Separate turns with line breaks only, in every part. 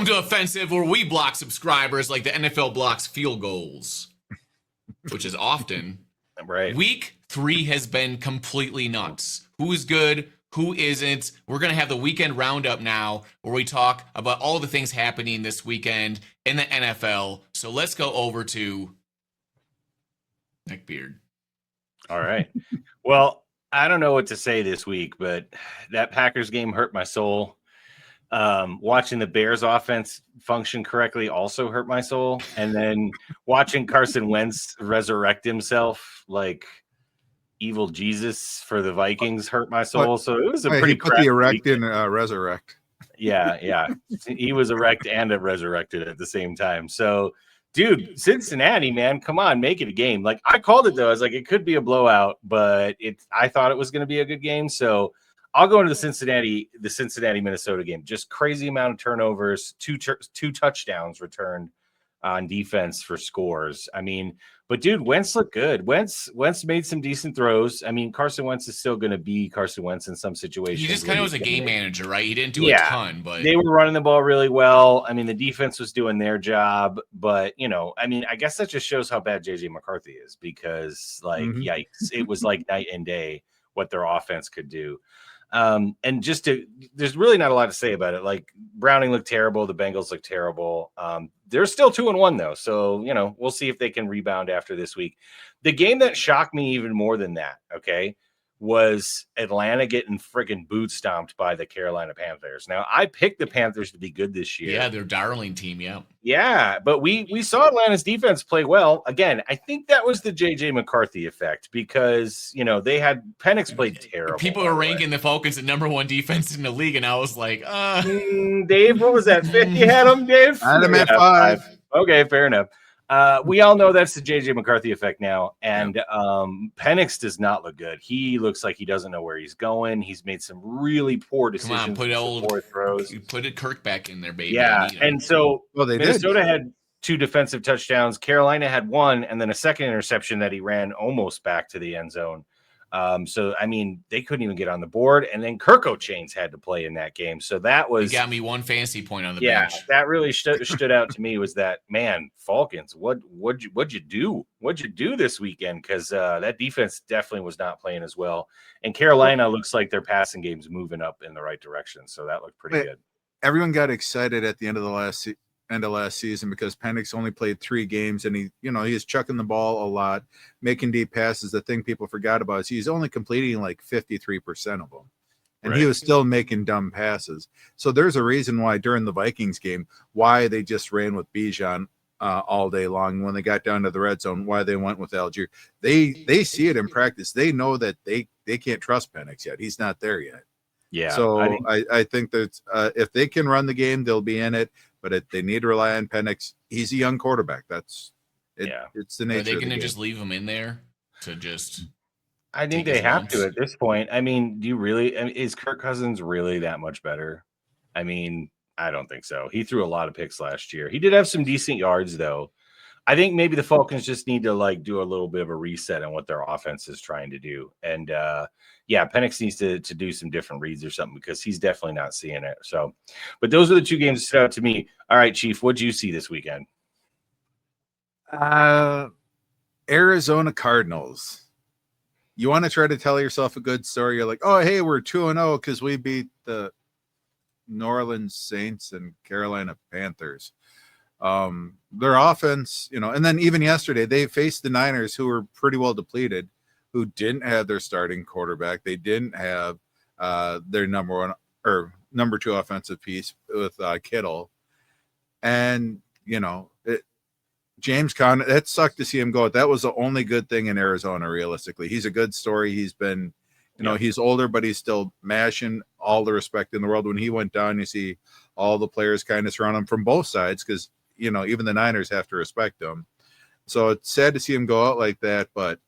Welcome to Offensive, where we block subscribers like the NFL blocks field goals, which is often.
Right.
Week 3 has been completely nuts. Who's good? Who isn't? We're going to have the weekend roundup now where we talk about all the things happening this weekend in the NFL. So let's go over to Nick Beard.
All right. Well, I don't know what to say this week, but that Packers game hurt my soul. Watching the Bears offense function correctly also hurt my soul. And then watching Carson Wentz resurrect himself like evil Jesus for the Vikings hurt my soul. So it was a pretty
put the erect in resurrect.
Yeah. He was erect and resurrected at the same time. So, dude, Cincinnati, man, come on, make it a game. Like, I called it, though. I was like, it could be a blowout, but I thought it was going to be a good game. So I'll go into the Cincinnati-Minnesota game. Just crazy amount of turnovers, two touchdowns returned on defense for scores. I mean, but dude, Wentz looked good. Wentz made some decent throws. I mean, Carson Wentz is still going to be Carson Wentz in some situations.
He just kind of was a game manager, right? He didn't do a ton, but
they were running the ball really well. I mean, the defense was doing their job, but I mean, I guess that just shows how bad JJ McCarthy is because, like, yikes, it was like night and day what their offense could do. And there's really not a lot to say about it. Like, Browning looked terrible. The Bengals looked terrible. They're still 2-1 though. So, we'll see if they can rebound after this week. The game that shocked me even more than that, was Atlanta getting freaking boot stomped by the Carolina Panthers. Now, I picked the Panthers to be good this year.
Yeah, their darling team, yeah.
Yeah, but we saw Atlanta's defense play well. Again, I think that was the J.J. McCarthy effect because, they had Penix played terrible.
People are ranking the Falcons at number 1 defense in the league, and I was like,
Dave, what was that? 50 had them, Dave?
I had them at 5.
Okay, fair enough. We all know that's the J.J. McCarthy effect now, and Penix does not look good. He looks like he doesn't know where he's going. He's made some really poor decisions.
Come on,
poor throws.
You put a Kirk back in there, baby.
Yeah, and so Minnesota
did.
had 2 defensive touchdowns. Carolina had 1, and then a second interception that he ran almost back to the end zone. So, I mean, they couldn't even get on the board, and then Kirk O'Chains had to play in that game. So that was...
He got me 1 fantasy point on the bench.
Yeah, that really stood out to me was that, man, Falcons, what'd you do? What'd you do this weekend? Because that defense definitely was not playing as well. And Carolina looks like their passing game's moving up in the right direction. So that looked pretty good.
Everyone got excited at the end of last season because Penix only played 3 games and he's chucking the ball a lot, making deep passes. The thing people forgot about is he's only completing like 53% of them. And he was still making dumb passes. So there's a reason why during the Vikings game, why they just ran with Bijan all day long. When they got down to the red zone, why they went with Algier. They see it in practice. They know that they can't trust Penix yet. He's not there yet.
Yeah.
So I think that if they can run the game, they'll be in it. But they need to rely on Penix. He's a young quarterback. It's the nature.
Are they
going
to just leave him in there to just?
I think they have to at this point. I mean, is Kirk Cousins really that much better? I mean, I don't think so. He threw a lot of picks last year. He did have some decent yards, though. I think maybe the Falcons just need to do a little bit of a reset on what their offense is trying to do. And Penix needs to do some different reads or something because he's definitely not seeing it. So, but those are the 2 games that stood out to me. All right, Chief, what'd you see this weekend?
Arizona Cardinals. You want to try to tell yourself a good story. You're like, oh, hey, we're 2-0 because we beat the New Orleans Saints and Carolina Panthers. Their offense, and then even yesterday they faced the Niners, who were pretty well depleted, who didn't have their starting quarterback. They didn't have their number 2 offensive piece with Kittle. And, James Conner, that sucked to see him go. That was the only good thing in Arizona, realistically. He's a good story. He's been, he's older, but he's still mashing. All the respect in the world. When he went down, you see all the players kind of surround him from both sides because, even the Niners have to respect him. So it's sad to see him go out like that, but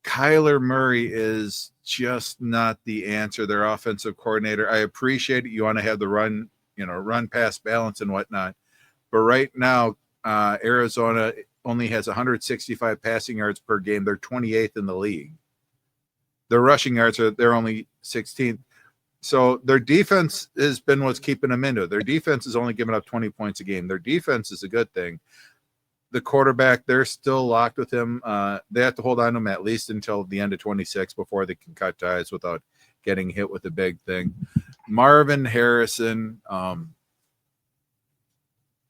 Kyler Murray is just not the answer. Their offensive coordinator. I appreciate it. You want to have the run pass balance and whatnot. But right now, Arizona only has 165 passing yards per game. They're 28th in the league. Their rushing yards they're only 16th. So their defense has been what's keeping them into it. Their defense is only giving up 20 points a game. Their defense is a good thing. The quarterback, they're still locked with him. They have to hold on to him at least until the end of 26 before they can cut ties without getting hit with a big thing. Marvin Harrison,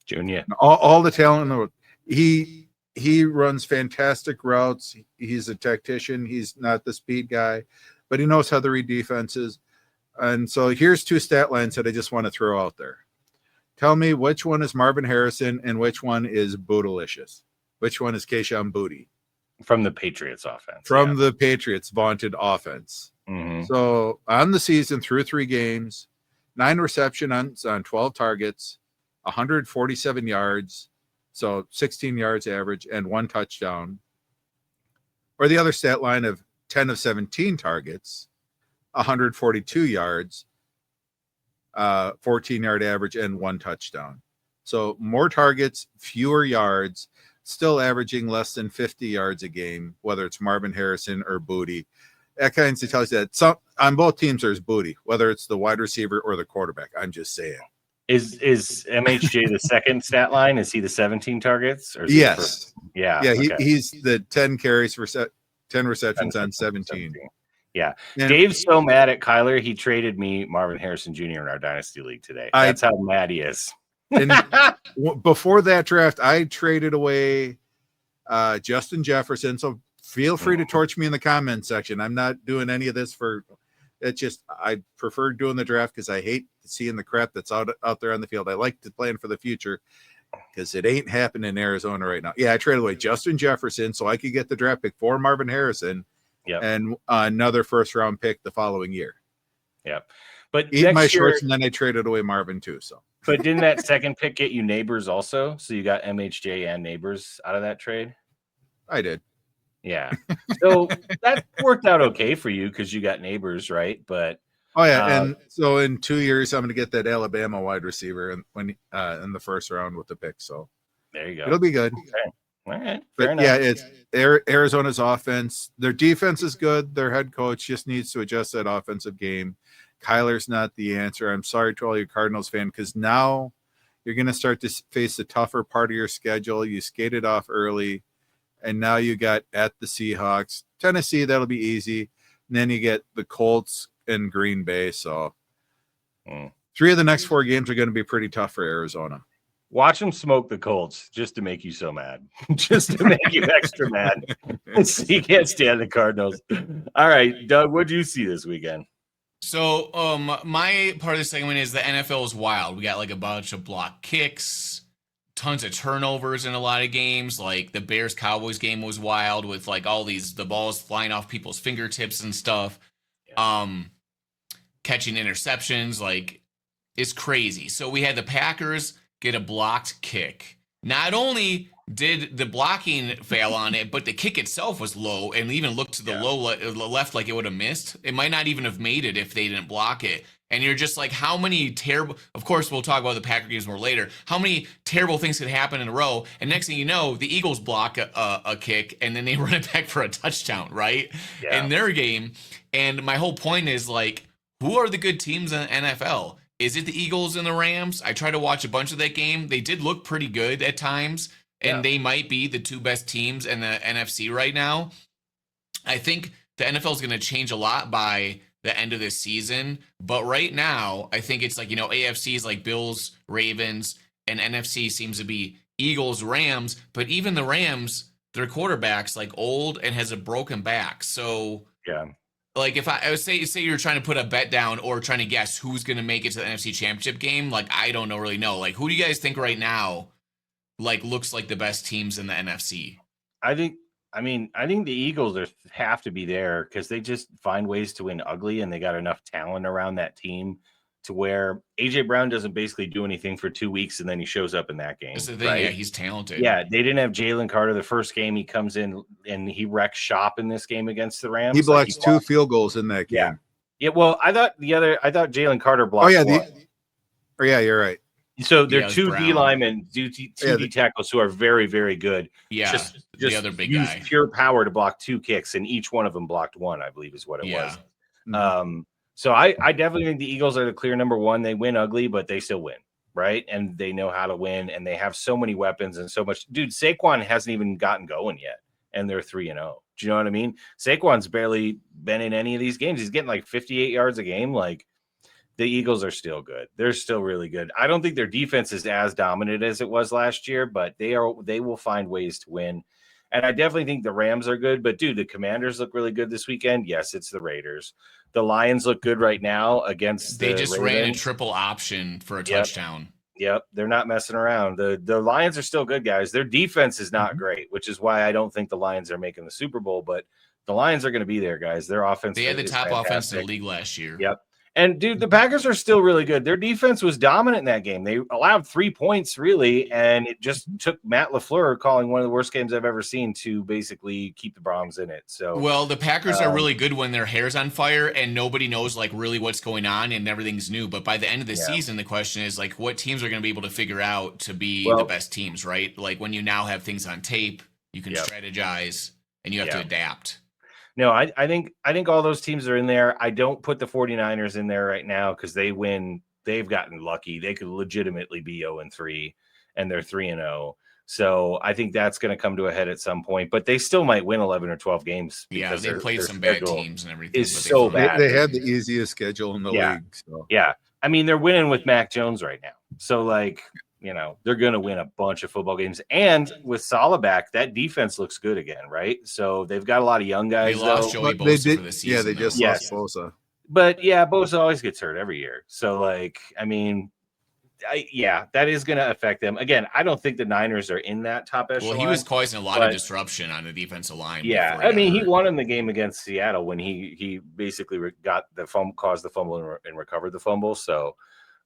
Junior,
all the talent in the world. He runs fantastic routes. He's a tactician. He's not the speed guy, but he knows how to read defenses. And so here's two stat lines that I just want to throw out there. Tell me which one is Marvin Harrison and which one is Bootylicious. Which one is Kayshon Boutte?
From the Patriots offense.
From the Patriots vaunted offense.
Mm-hmm.
So on the season, through 3 games, 9 receptions on 12 targets, 147 yards, so 16 yards average, and 1 touchdown. Or the other stat line of 10 of 17 targets, 142 yards, 14-yard average, and 1 touchdown. So more targets, fewer yards, still averaging less than 50 yards a game, whether it's Marvin Harrison or Boutte. That kind of tells you that on both teams there's Boutte, whether it's the wide receiver or the quarterback. I'm just saying.
Is MHJ the second stat line? Is he the 17 targets? Or
yes.
Yeah.
Okay.
Okay.
He's the 10 carries for 10 receptions on 17.
Yeah.
And
Dave's so mad at Kyler, he traded me Marvin Harrison Jr. in our Dynasty League today. That's how mad he is.
And before that draft, I traded away Justin Jefferson. So feel free to torch me in the comment section. I'm not doing any of this for it's just I prefer doing the draft because I hate seeing the crap that's out there on the field. I like to plan for the future because it ain't happening in Arizona right now. Yeah, I traded away Justin Jefferson so I could get the draft pick for Marvin Harrison and another first-round pick the following year.
Yep. But
eat my shorts, and then I traded away Marvin too. So,
but didn't that second pick get you Neighbors also? So you got MHJ and Neighbors out of that trade?
I did.
Yeah. So that worked out okay for you because you got Neighbors, right? But
and so in 2 years, I'm going to get that Alabama wide receiver in the first round with the pick. So
there you go.
It'll be good.
Okay. All right.
But yeah, it's Arizona's offense. Their defense is good. Their head coach just needs to adjust that offensive game. Kyler's not the answer. I'm sorry to all your Cardinals fans because now you're going to start to face the tougher part of your schedule. You skated off early, and now you got at the Seahawks. Tennessee, that'll be easy. And then you get the Colts and Green Bay. So 3 of the next 4 games are going to be pretty tough for Arizona.
Watch them smoke the Colts just to make you so mad. Just to make you extra mad. You can't stand the Cardinals. All right, Doug, what did you see this weekend?
So my part of the segment is the NFL is wild. We got like a bunch of block kicks, tons of turnovers in a lot of games. Like the Bears-Cowboys game was wild with like all the balls flying off people's fingertips and stuff. Catching interceptions, like it's crazy. So we had the Packers get a blocked kick. Not only did the blocking fail on it, but the kick itself was low and even looked to the low left like it would have missed. It might not even have made it if they didn't block it. And you're just like, how many terrible, of course, we'll talk about the Packer games more later. How many terrible things could happen in a row? And next thing you know, the Eagles block a kick and then they run it back for a touchdown, right? In their game. And my whole point is like, who are the good teams in the NFL? Is it the Eagles and the Rams? I tried to watch a bunch of that game. They did look pretty good at times, and they might be the 2 best teams in the NFC right now. I think the NFL is going to change a lot by the end of this season, but right now, I think it's like, AFC is like Bills, Ravens, and NFC seems to be Eagles, Rams, but even the Rams, their quarterback's like old and has a broken back. So like if I would say you're trying to put a bet down or trying to guess who's going to make it to the NFC Championship game, like I don't really know. Like who do you guys think right now like looks like the best teams in the NFC?
I think the Eagles have to be there because they just find ways to win ugly and they got enough talent around that team to where AJ Brown doesn't basically do anything for 2 weeks and then he shows up in that game.
That's the thing, right? Yeah, he's talented.
Yeah, they didn't have Jalen Carter the first game. He comes in and he wrecks shop in this game against the Rams.
He blocks 2 field goals in that game.
Yeah. Well, I thought Jalen Carter blocked.
You're right.
So they're 2 D linemen, 2 D tackles who are very, very good.
Yeah,
just
the other big
guy. Pure power to block 2 kicks, and each one of them blocked 1, I believe is what it was.
Mm-hmm.
So I definitely think the Eagles are the clear number one. They win ugly, but they still win, right? And they know how to win, and they have so many weapons and so much. Dude, Saquon hasn't even gotten going yet, and they're 3-0. Do you know what I mean? Saquon's barely been in any of these games. He's getting like 58 yards a game. Like, the Eagles are still good. They're still really good. I don't think their defense is as dominant as it was last year, but they will find ways to win. And I definitely think the Rams are good. But dude, the Commanders look really good this weekend. Yes, it's the Raiders. The Lions look good right now against
They
the
just
Ravens.
ran a triple option for a touchdown.
Yep, they're not messing around. The Lions are still good, guys. Their defense is not great, which is why I don't think the Lions are making the Super Bowl. But the Lions are going to be there, guys. Their offense.
They had the top
fantastic.
offense in the league last year.
Yep. And dude, the Packers are still really good. Their defense was dominant in that game. They allowed 3 points really, and it just took Matt LaFleur calling one of the worst games I've ever seen to basically keep the Browns in it. So,
well, the Packers are really good when their hair's on fire and nobody knows like really what's going on and everything's new. But by the end of the season, the question is like, what teams are going to be able to figure out to be the best teams, right? Like when you now have things on tape, you can strategize and you have to adapt.
No, I think all those teams are in there. I don't put the 49ers in there right now because they win. They've gotten lucky. They could legitimately be 0-3, and they're 3-0. So I think that's going to come to a head at some point. But they still might win 11 or 12 games.
Yeah, they played some bad teams and everything.
Is so bad.
They had the easiest schedule in the league. So.
Yeah, I mean they're winning with Mac Jones right now. So like. You know, they're going to win a bunch of football games. And with Saleh back, that defense looks good again, right? So they've got a lot of young guys.
They lost Joey Bosa for the season.
Yeah, they just lost Bosa.
But yeah, Bosa always gets hurt every year. So, like, I mean, that is going to affect them. Again, I don't think the Niners are in that top echelon.
Well, he was causing a lot of disruption on the defensive line.
Yeah, I mean, he won in the game against Seattle when he basically got the fumble, caused the fumble and recovered the fumble. So,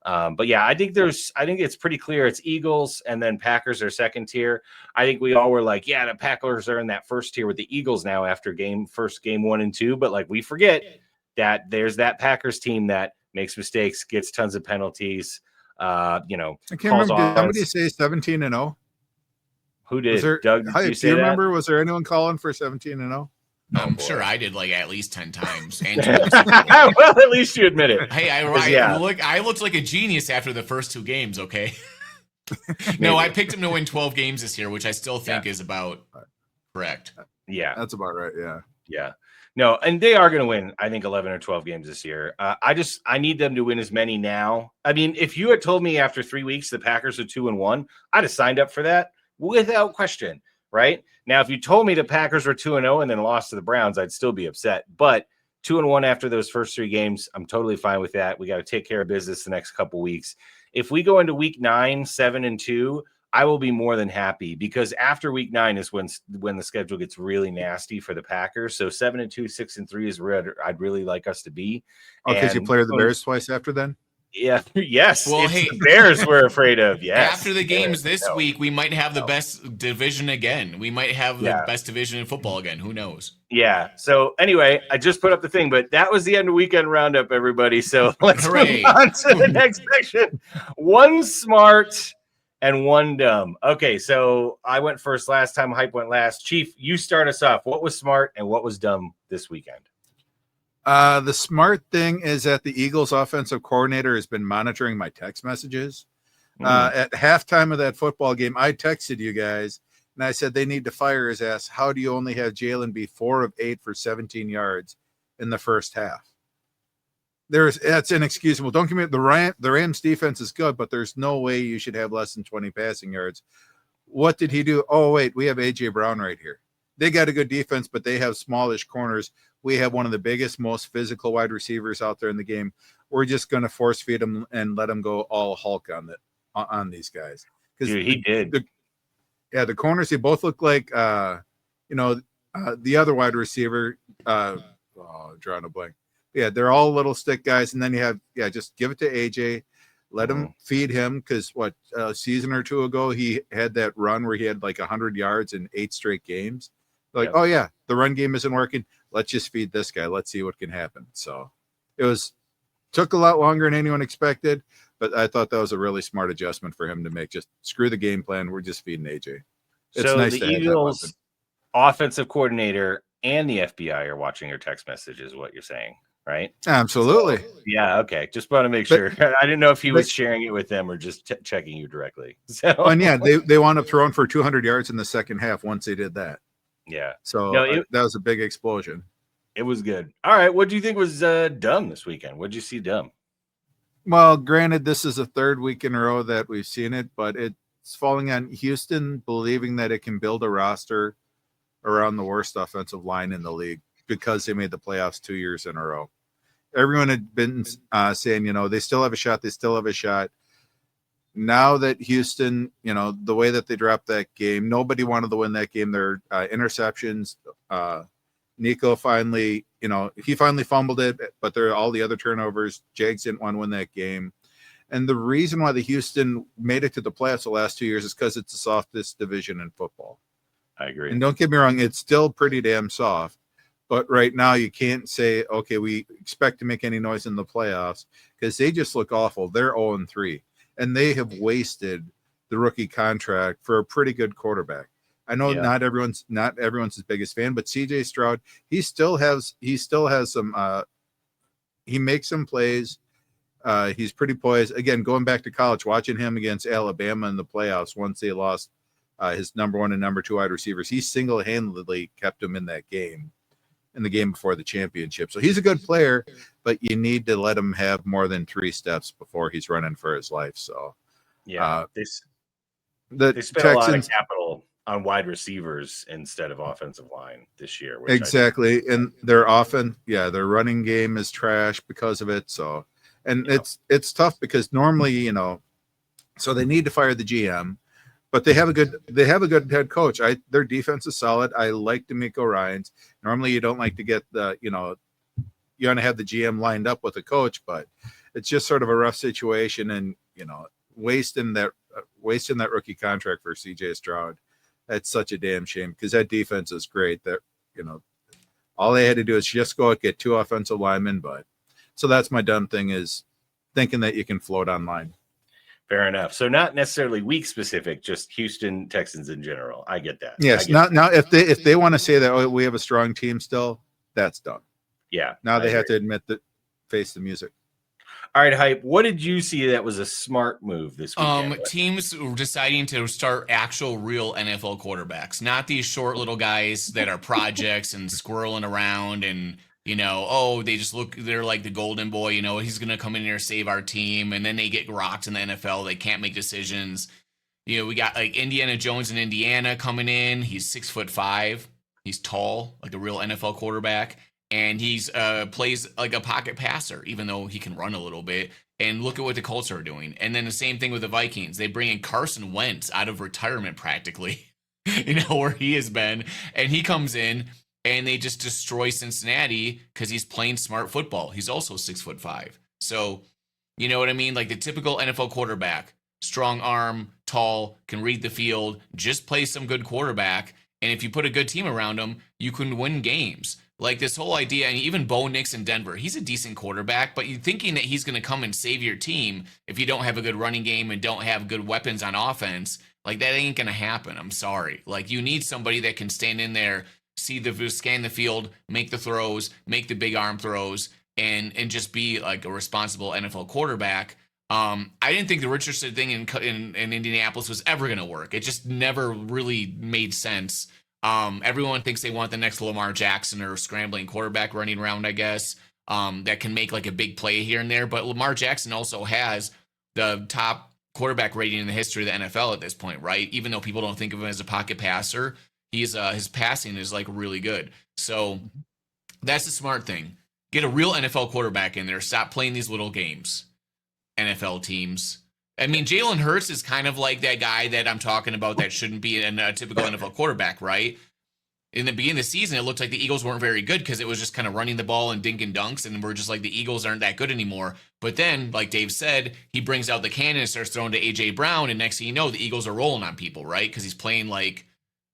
but yeah, I think it's pretty clear. It's Eagles and then Packers are second tier. I think we all were like, yeah, the Packers are in that first tier with the Eagles now after game 1 and 2. But like we forget that there's that Packers team that makes mistakes, gets tons of penalties. I can't
remember. Did somebody say 17-0?
Who did?
Doug, do you remember? Was there anyone calling for 17-0?
I'm sure I did like at least 10 times.
Well, at least you admit it.
Hey, I looked like a genius after the first 2 games, okay? No, I picked him to win 12 games this year, which I still think is about correct.
Yeah.
That's about right, yeah.
Yeah. No, and they are going to win, I think, 11 or 12 games this year. I need them to win as many now. I mean, if you had told me after 3 weeks the Packers are 2-1, I'd have signed up for that without question. Right now, if you told me the Packers were 2-0 and then lost to the Browns, I'd still be upset. But 2-1 after those first 3 games, I'm totally fine with that. We got to take care of business the next couple weeks. If we go into week 9, 7-2, I will be more than happy because after week 9 is when the schedule gets really nasty for the Packers. So 7-2, 6-3 is where I'd really like us to be.
Oh, because you play the Bears twice after then?
Yeah. Yes.
Well,
the Bears we're afraid of. Yes.
After the games this week, we might have the best division again. We might have the best division in football again. Who knows?
Yeah. So anyway, I just put up the thing, but that was the end of weekend roundup, everybody. So let's move on to the next section. 1 smart and 1 dumb. Okay. So I went first last time. Hype went last. Chief, you start us off. What was smart and what was dumb this weekend?
The smart thing is that the Eagles offensive coordinator has been monitoring my text messages. At halftime of that football game, I texted you guys and I said they need to fire his ass. How do you only have Jalen be 4 of 8 for 17 yards in the first half? That's inexcusable. Don't give me the Rams defense is good, but there's no way you should have less than 20 passing yards. What did he do? Oh, wait, we have AJ Brown right here. They got a good defense, but they have smallish corners. We have one of the biggest, most physical wide receivers out there in the game. We're just going to force feed them and let them go all Hulk on these guys.
Because he did.
The corners, they both look like, the other wide receiver. Drawing a blank. Yeah, they're all little stick guys. And then you have, just give it to AJ. Let him feed him because a season or 2 ago, he had that run where he had like 100 yards in 8 straight games. Like, oh, yeah, the run game isn't working. Let's just feed this guy. Let's see what can happen. So took a lot longer than anyone expected, but I thought that was a really smart adjustment for him to make. Just screw the game plan. We're just feeding AJ. It's
so
nice
the
to
Eagles
have that
offensive coordinator and the FBI are watching your text message is what you're saying. right?
Absolutely.
So, yeah. Okay. Just want to make
But-
sure. I didn't know if he
but-
was sharing it with them or just checking you directly. So,
And yeah, they wound up throwing for 200 yards in the second half once they did that.
yeah.
So
No,
that was a big explosion.
it was good. All right. What do you think was dumb this weekend? What did you see dumb?
Well, granted, this is the third week in a row that we've seen it, but it's falling on Houston believing that it can build a roster around the worst offensive line in the league because they made the playoffs 2 years in a row. Everyone had been saying, they still have a shot. They still have a shot. Now that Houston, the way that they dropped that game, nobody wanted to win that game. Their interceptions, Nico finally, he finally fumbled it, but there are all the other turnovers. Jags didn't want to win that game. And the reason why the Houston made it to the playoffs the last 2 years is because it's the softest division in football.
I agree.
And don't get me wrong, it's still pretty damn soft. But right now you can't say, okay, we expect to make any noise in the playoffs because they just look awful. They're 0-3. And they have wasted the rookie contract for a pretty good quarterback. I know not everyone's his biggest fan, but CJ Stroud, he still has some he makes some plays. He's pretty poised. Again, going back to college, watching him against Alabama in the playoffs once they lost his number 1 and number 2 wide receivers, he single-handedly kept him in that game, in the game before the championship. So he's a good player, but you need to let him have more than 3 steps before he's running for his life. So
yeah, they spent
Texans,
a lot of capital on wide receivers instead of offensive line this year.
Exactly. And their their running game is trash because of it. So, and it's tough because normally, so they need to fire the GM, but they have a good head coach. Their defense is solid. I like DeMeco Ryans. Normally you don't like to get you want to have the GM lined up with a coach, but it's just sort of a rough situation. And, wasting that rookie contract for CJ Stroud, that's such a damn shame because that defense is great. That, all they had to do is just go out, get 2 offensive linemen. But so that's my dumb thing, is thinking that you can float online.
Fair enough. So not necessarily week specific, just Houston Texans in general. I get that.
Yes. Now if they want to say that we have a strong team still, that's done.
Yeah.
Now they have to admit that, face the music.
All right, Hype. What did you see that was a smart move this weekend?
Teams deciding to start actual real NFL quarterbacks, not these short little guys that are projects and squirreling around and, they're like the golden boy, he's going to come in here, save our team. And then they get rocked in the NFL. They can't make decisions. We got like Indiana Jones in Indiana coming in. He's 6'5". He's tall, like a real NFL quarterback. And he's plays like a pocket passer, even though he can run a little bit. And look at what the Colts are doing. And then the same thing with the Vikings. They bring in Carson Wentz out of retirement practically, where he has been. And he comes in and they just destroy Cincinnati because he's playing smart football. He's also 6'5". So, you know what I mean? Like the typical NFL quarterback, strong arm, tall, can read the field, just play some good quarterback. And if you put a good team around him, you can win games. Like this whole idea, and even Bo Nix in Denver, he's a decent quarterback, but you're thinking that he's going to come and save your team if you don't have a good running game and don't have good weapons on offense. Like that ain't going to happen. I'm sorry. Like you need somebody that can stand in there, scan the field, make the throws, make the big arm throws, and just be like a responsible NFL quarterback. I didn't think the Richardson thing in Indianapolis was ever going to work. It just never really made sense. Everyone thinks they want the next Lamar Jackson or scrambling quarterback running around, I guess, that can make like a big play here and there. But Lamar Jackson also has the top quarterback rating in the history of the NFL at this point, right? Even though people don't think of him as a pocket passer, his passing is like really good. So that's the smart thing. Get a real NFL quarterback in there. Stop playing these little games, NFL teams. I mean, Jalen Hurts is kind of like that guy that I'm talking about that shouldn't be a typical NFL quarterback, right? In the beginning of the season, it looked like the Eagles weren't very good because it was just kind of running the ball and dinking dunks, and we're just like, the Eagles aren't that good anymore. But then, like Dave said, he brings out the cannon and starts throwing to A.J. Brown, and next thing you know, the Eagles are rolling on people, right? Because he's playing like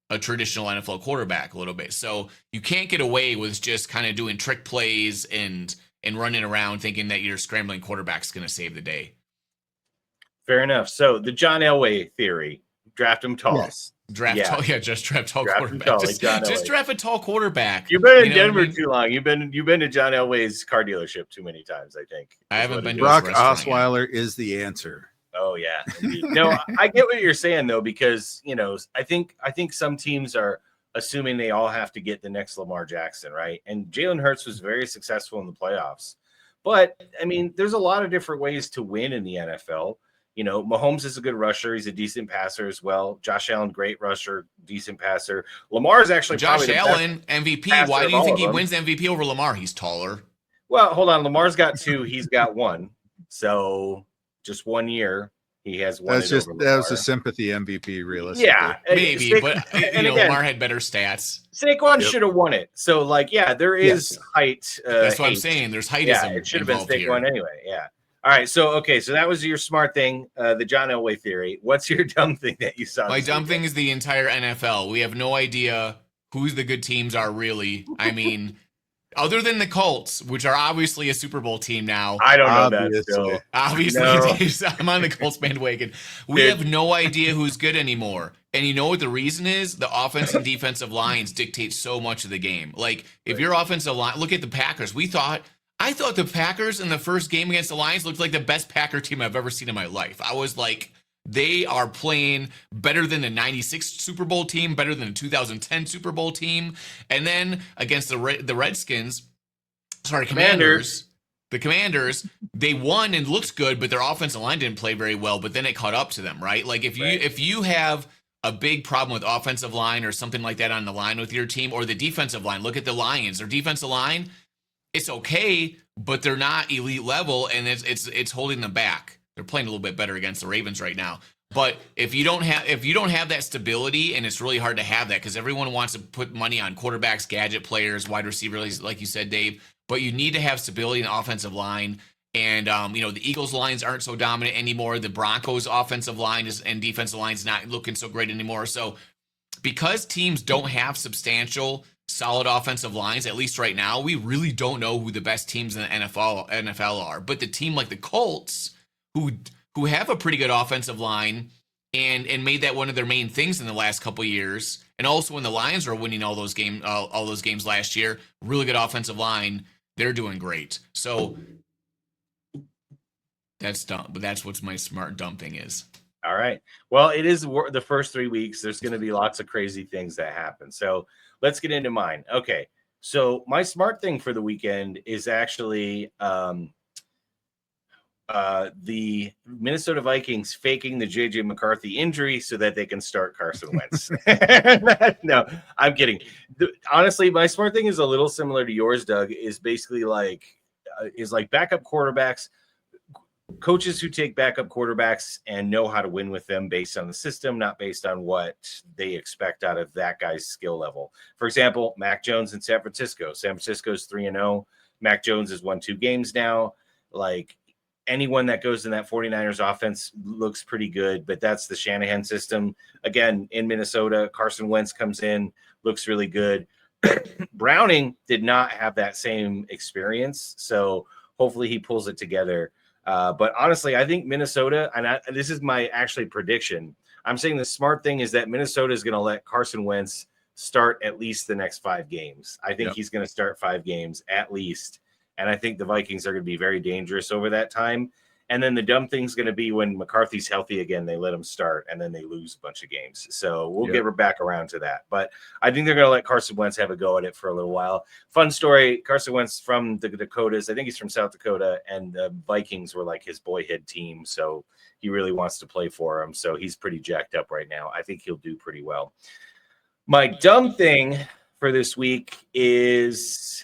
a traditional NFL quarterback a little bit. So you can't get away with just kind of doing trick plays and running around thinking that your scrambling quarterback's going to save the day.
Fair enough. So the John Elway theory, Draft him tall.
Yes.
Just draft tall
Draft
quarterback.
tall,
Just,
like
just draft a tall quarterback.
You've been in
You know what I
Denver
mean?
too long. You've been to John Elway's car dealership too many times, I think.
I haven't been to
Brock
his restaurant yet.
Osweiler is the answer.
Oh yeah. Indeed. No, I get what you're saying though, because I think some teams are assuming they all have to get the next Lamar Jackson, right? And Jalen Hurts was very successful in the playoffs. But I mean, there's a lot of different ways to win in the NFL. Mahomes is a good rusher. He's a decent passer as well. Josh Allen, great rusher, decent passer. Lamar is actually
Josh
probably
Allen, MVP.
passer
Why
of
do you
all
think
of
he
them.
wins MVP over Lamar? He's taller.
Well, hold on. Lamar's got 2. He's got 1. So just 1 year, he has won.
That was a sympathy MVP, realistically.
Yeah,
Maybe, but
and again,
Lamar had better stats.
Saquon should have won it. So, there is height.
That's what I'm
hate.
saying. There's heightism.
Yeah, it should have been
involved
Saquon
here.
anyway. Yeah. All right. So that was your smart thing, the John Elway theory. What's your dumb thing that you saw?
My
this
dumb
weekend?
thing is the entire NFL. We have no idea who the good teams are really. I mean, other than the Colts, which are obviously a Super Bowl team now.
I don't know that.
Obviously.
Still.
Obviously,
No.
I'm on the Colts bandwagon. We have no idea who's good anymore. And you know what the reason is? The offense and defensive lines dictate so much of the game. Like, if your offensive line, look at the Packers. I thought the Packers in the first game against the Lions looked like the best Packer team I've ever seen in my life. I was like, they are playing better than the 96 Super Bowl team, better than the 2010 Super Bowl team. And then against the Redskins, Commanders. The Commanders, they won and looked good, but their offensive line didn't play very well, but then it caught up to them, right? Like if you have a big problem with offensive line or something like that on the line with your team, or the defensive line, look at the Lions. Their defensive line, it's okay, but they're not elite level, and it's holding them back. They're playing a little bit better against the Ravens right now. But if you don't have that stability, and it's really hard to have that because everyone wants to put money on quarterbacks, gadget players, wide receivers, like you said, Dave. But you need to have stability in the offensive line. And the Eagles' lines aren't so dominant anymore. The Broncos' offensive line and defensive line is not looking so great anymore. So because teams don't have substantial, solid offensive lines, at least right now, we really don't know who the best teams in the NFL are. But the team like the Colts, who have a pretty good offensive line and made that one of their main things in the last couple of years, and also when the Lions were winning all those games last year, really good offensive line, they're doing great. So that's dumb, but that's what my smart dumb thing is.
All right. Well, it is the first 3 weeks. There's going to be lots of crazy things that happen. So let's get into mine. Okay. So my smart thing for the weekend is actually the Minnesota Vikings faking the JJ McCarthy injury so that they can start Carson Wentz. No, I'm kidding. Honestly, my smart thing is a little similar to yours, Doug, is basically like backup quarterbacks, coaches who take backup quarterbacks and know how to win with them based on the system, not based on what they expect out of that guy's skill level. For example, Mac Jones in San Francisco. San Francisco's 3-0. Mac Jones has won 2 games now. Like, anyone that goes in that 49ers offense looks pretty good, but that's the Shanahan system. Again, in Minnesota, Carson Wentz comes in, looks really good. Browning did not have that same experience, so hopefully he pulls it together. But honestly, I think Minnesota, and this is my actually prediction, I'm saying the smart thing is that Minnesota is going to let Carson Wentz start at least the next 5 games. I think he's going to start 5 games at least. And I think the Vikings are going to be very dangerous over that time. And then the dumb thing's going to be when McCarthy's healthy again, they let him start and then they lose a bunch of games. So we'll get back around to that. But I think they're going to let Carson Wentz have a go at it for a little while. Fun story, Carson Wentz from the Dakotas. I think he's from South Dakota, and the Vikings were like his boyhood team. So he really wants to play for him. So he's pretty jacked up right now. I think he'll do pretty well. My dumb thing for this week is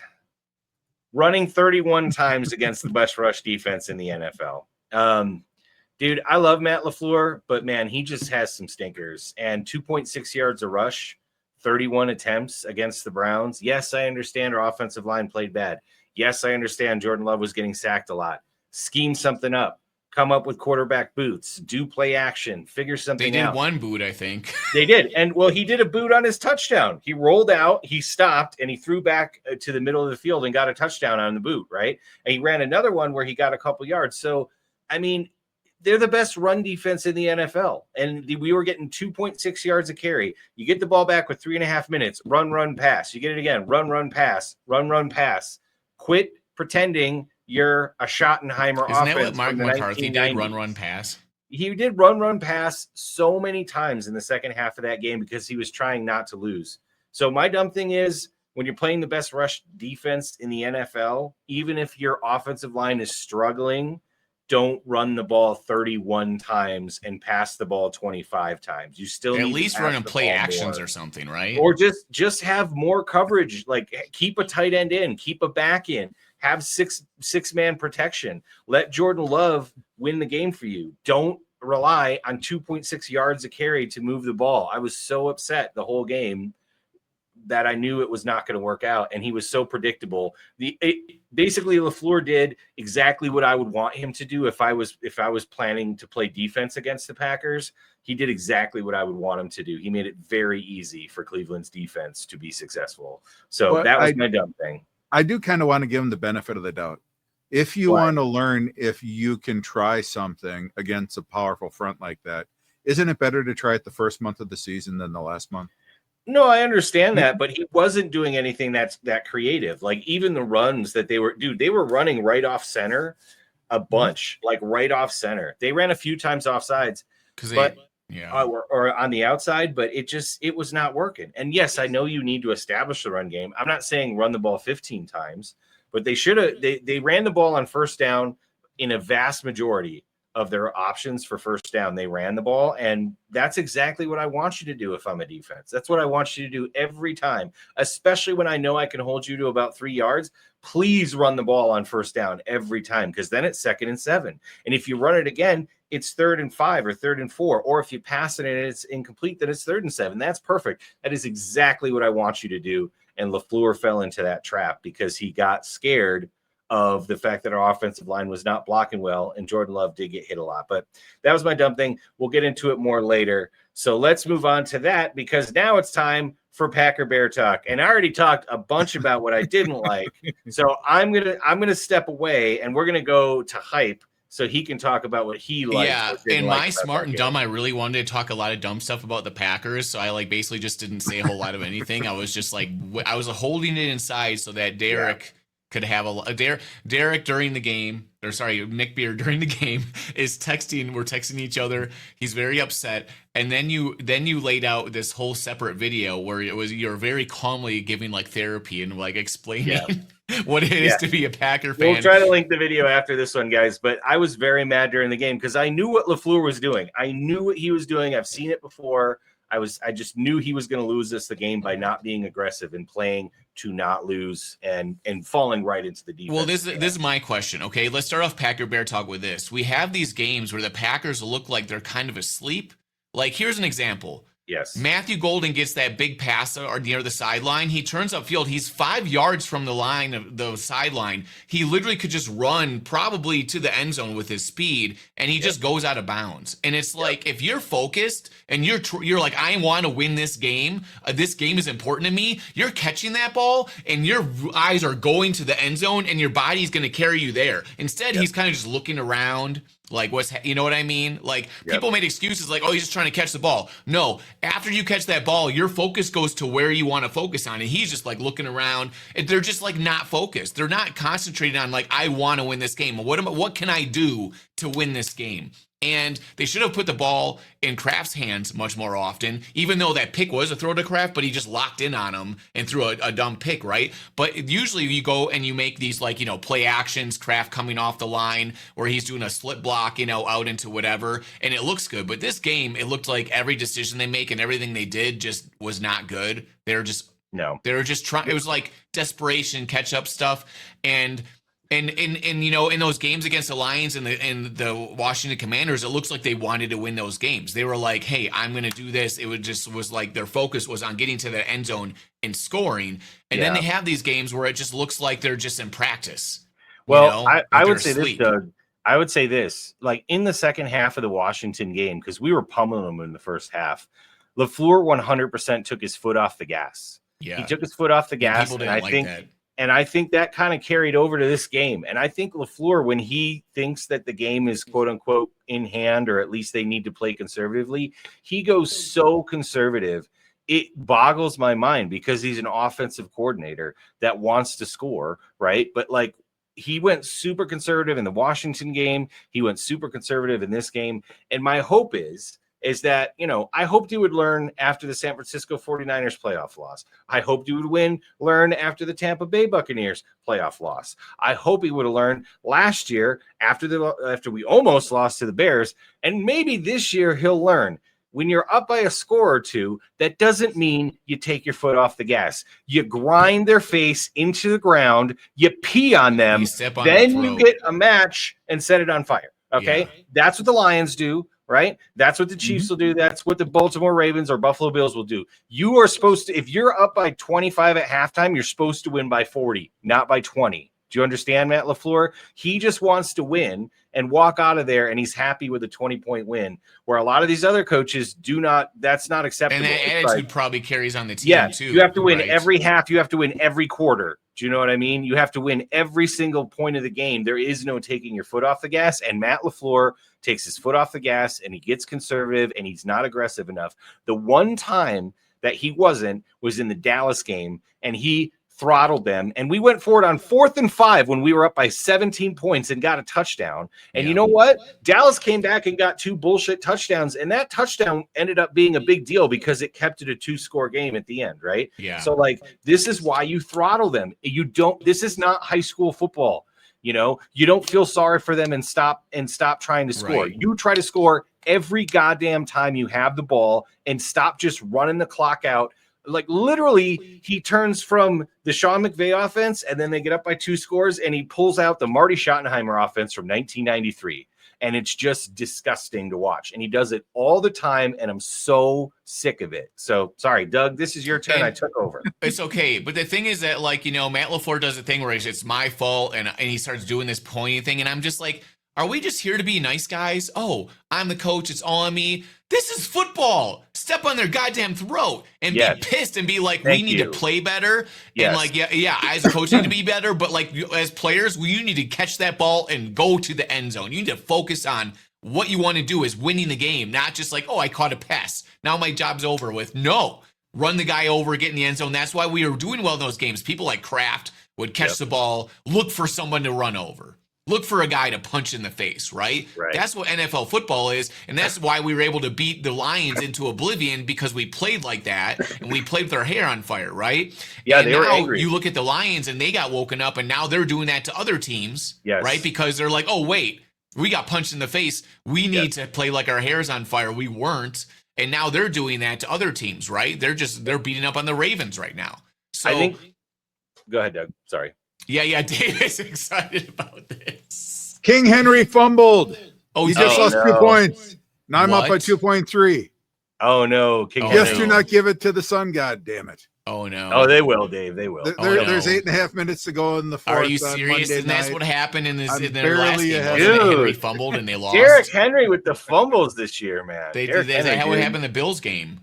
running 31 times against the best rush defense in the NFL. Dude, I love Matt LaFleur, but man, he just has some stinkers. And 2.6 yards a rush, 31 attempts against the Browns. Yes, I understand our offensive line played bad. Yes, I understand Jordan Love was getting sacked a lot. Scheme something up. Come up with quarterback boots. Do play action. Figure something out.
They did one boot, I think.
They did. And, well, he did a boot on his touchdown. He rolled out, he stopped, and he threw back to the middle of the field and got a touchdown on the boot, right? And he ran another one where he got a couple yards. So, I mean, they're the best run defense in the NFL. And we were getting 2.6 yards a carry. You get the ball back with 3.5 minutes, run, pass. You get it again, run, pass, run, pass. Quit pretending you're a Schottenheimer
Isn't
offense.
that what Mark
from the
McCarthy did?
1990s.
Run, pass.
He did run, pass so many times in the second half of that game because he was trying not to lose. So my dumb thing is, when you're playing the best rush defense in the NFL, even if your offensive line is struggling, don't run the ball 31 times and pass the ball 25 times. You still
at
need
least
to
run and
pass the
play
ball
actions
more.
or something, right?
Or just have more coverage. Like keep a tight end in, keep a back in, have six-man protection. Let Jordan Love win the game for you. Don't rely on 2.6 yards a carry to move the ball. I was so upset the whole game that I knew it was not going to work out, and he was so predictable. Basically, LaFleur did exactly what I would want him to do if I was planning to play defense against the Packers. He did exactly what I would want him to do. He made it very easy for Cleveland's defense to be successful. So
But
that was my dumb thing.
I do kind of want to give him the benefit of the doubt. If you want to learn if you can try something against a powerful front like that, isn't it better to try it the first month of the season than the last month?
No, I understand that, but he wasn't doing anything that creative. Like even the runs that they were running right off center a bunch, like right off center. They ran a few times offsides, or on the outside, but it was not working. And yes, I know you need to establish the run game. I'm not saying run the ball 15 times, but they ran the ball on first down in a vast majority of their options for first down. They ran the ball, and that's exactly what I want you to do if I'm a defense. That's what I want you to do every time, especially when I know I can hold you to about 3 yards. Please run the ball on first down every time, because then it's 2nd and 7. And if you run it again, it's 3rd and 5 or 3rd and 4. Or if you pass it and it's incomplete, then it's 3rd and 7. That's perfect. That is exactly what I want you to do. And LaFleur fell into that trap because he got scared of the fact that our offensive line was not blocking well, and Jordan Love did get hit a lot. But that was my dumb thing. We'll get into it more later. So let's move on to that, because now it's time for Packer Bear talk. And I already talked a bunch about what I didn't like. So I'm gonna step away, and we're gonna go to Hype so he can talk about what he liked.
Yeah, in my smart and dumb, I really wanted to talk a lot of dumb stuff about the Packers, so I basically just didn't say a whole lot of anything. I was just I was holding it inside so that Derek could have Derek during the game, or sorry, Nick Beard during the game is texting. We're texting each other. He's very upset, and then you laid out this whole separate video where you're very calmly giving therapy and explaining what it is to be a Packer fan.
We'll try to link the video after this one, guys. But I was very mad during the game because I knew what LaFleur was doing. I knew what he was doing. I've seen it before. I just knew he was going to lose the game by not being aggressive and playing to not lose and falling right into the defense.
Well, this is my question. Okay, let's start off Packer Bear talk with this. We have these games where the Packers look like they're kind of asleep. Here's an example.
Yes.
Matthew Golden gets that big pass or near the sideline. He turns upfield. He's 5 yards from the line of the sideline. He literally could just run probably to the end zone with his speed, and he just goes out of bounds. And it's if you're focused and you're like, I want to win this game. This game is important to me. You're catching that ball, and your eyes are going to the end zone, and your body's going to carry you there. Instead, he's kind of just looking around. You know what I mean? People made excuses oh, he's just trying to catch the ball. No, after you catch that ball, your focus goes to where you want to focus on. And he's just looking around, and they're just not focused. They're not concentrated on I want to win this game. What can I do to win this game? And they should have put the ball in Kraft's hands much more often, even though that pick was a throw to Kraft, but he just locked in on him and threw a dumb pick, right? But usually you go and you make these play actions, Kraft coming off the line where he's doing a slip block, out into whatever, and it looks good. But this game, it looked like every decision they make and everything they did just was not good. They were just trying. It was desperation, catch up stuff, and in those games against the Lions and the Washington Commanders, it looks like they wanted to win those games. They were like, hey, I'm going to do this. It was their focus was on getting to the end zone and scoring. And then they have these games where it just looks like they're just in practice.
Well, I would say this, Doug. I would say this, in the second half of the Washington game, because we were pummeling them in the first half, LaFleur 100% took his foot off the gas. Yeah. He took his foot off the gas.
People didn't
and I think
that.
And I think that kind of carried over to this game. And I think LaFleur, when he thinks that the game is quote unquote in hand, or at least they need to play conservatively, he goes so conservative. It boggles my mind because he's an offensive coordinator that wants to score, right? But like, he went super conservative in the Washington game. He went super conservative in this game. And my hope is that, I hoped he would learn after the San Francisco 49ers playoff loss. I hoped he would learn after the Tampa Bay Buccaneers playoff loss. I hope he would have learned last year after we almost lost to the Bears. And maybe this year he'll learn. When you're up by a score or two, that doesn't mean you take your foot off the gas. You grind their face into the ground, you pee on them, then you get a match and set it on fire. Okay? Yeah. That's what the Lions do, right? That's what the Chiefs will do. That's what the Baltimore Ravens or Buffalo Bills will do. You are supposed to, if you're up by 25 at halftime, you're supposed to win by 40, not by 20. Do you understand, Matt LaFleur? He just wants to win and walk out of there, and he's happy with a 20-point win, where a lot of these other coaches do not. That's not acceptable.
And that attitude probably carries on the team, too.
You have to win every half. You have to win every quarter. Do you know what I mean? You have to win every single point of the game. There is no taking your foot off the gas, and Matt LaFleur takes his foot off the gas, and he gets conservative, and he's not aggressive enough. The one time that he wasn't was in the Dallas game, and he throttled them, and we went forward on 4th and 5 when we were up by 17 points and got a touchdown. And you know what? Dallas came back and got 2 bullshit touchdowns, and that touchdown ended up being a big deal because it kept it a 2-score game at the end, right?
Yeah.
So like, this is why you throttle them. This is not high school football. You don't feel sorry for them and stop trying to score.
Right.
You try to score every goddamn time you have the ball and stop just running the clock out. Like, literally, he turns from the Sean McVay offense, and then they get up by 2 scores, and he pulls out the Marty Schottenheimer offense from 1993. And it's just disgusting to watch. And he does it all the time, and I'm so sick of it. So, sorry, Doug, this is your turn. I took over.
It's okay. But the thing is that, like, Matt LaFleur does a thing where it's my fault, and he starts doing this pointing thing, and I'm just like, are we just here to be nice guys? Oh, I'm the coach. It's all on me. This is football. Step on their goddamn throat and be pissed and be like, we need to play better.
Yes.
And like, yeah, as a coach, need to be better. But like, as players, you need to catch that ball and go to the end zone. You need to focus on what you want to do is winning the game, not just like, oh, I caught a pass. Now my job's over with. No, run the guy over, get in the end zone. That's why we were doing well in those games. People like Kraft would catch the ball, look for someone to run over. Look for a guy to punch in the face, right? That's what NFL football is, and that's why we were able to beat the Lions into oblivion, because we played like that, and we played with our hair on fire, right?
Yeah,
and
they were angry.
You look at the Lions, and they got woken up, and now they're doing that to other teams, right? Because they're like, oh, wait, we got punched in the face. We need to play like our hair's on fire. We weren't, and now they're doing that to other teams, right? They're beating up on the Ravens right now. So
I think. Go ahead, Doug. Sorry.
Yeah, Dave is excited about this.
King Henry fumbled.
Oh,
he just lost 2 points. Now I'm up by 2.3.
Oh no, King
Just
Henry.
do not give it to the sun god, damn it.
Oh no.
Oh, they will, Dave. They will.
There's 8.5 minutes to go in the fourth.
Are you serious? And that's what happened in their last game. Henry fumbled and they lost.
Derrick Henry with the fumbles this year, man.
That's how it happened in the Bills game.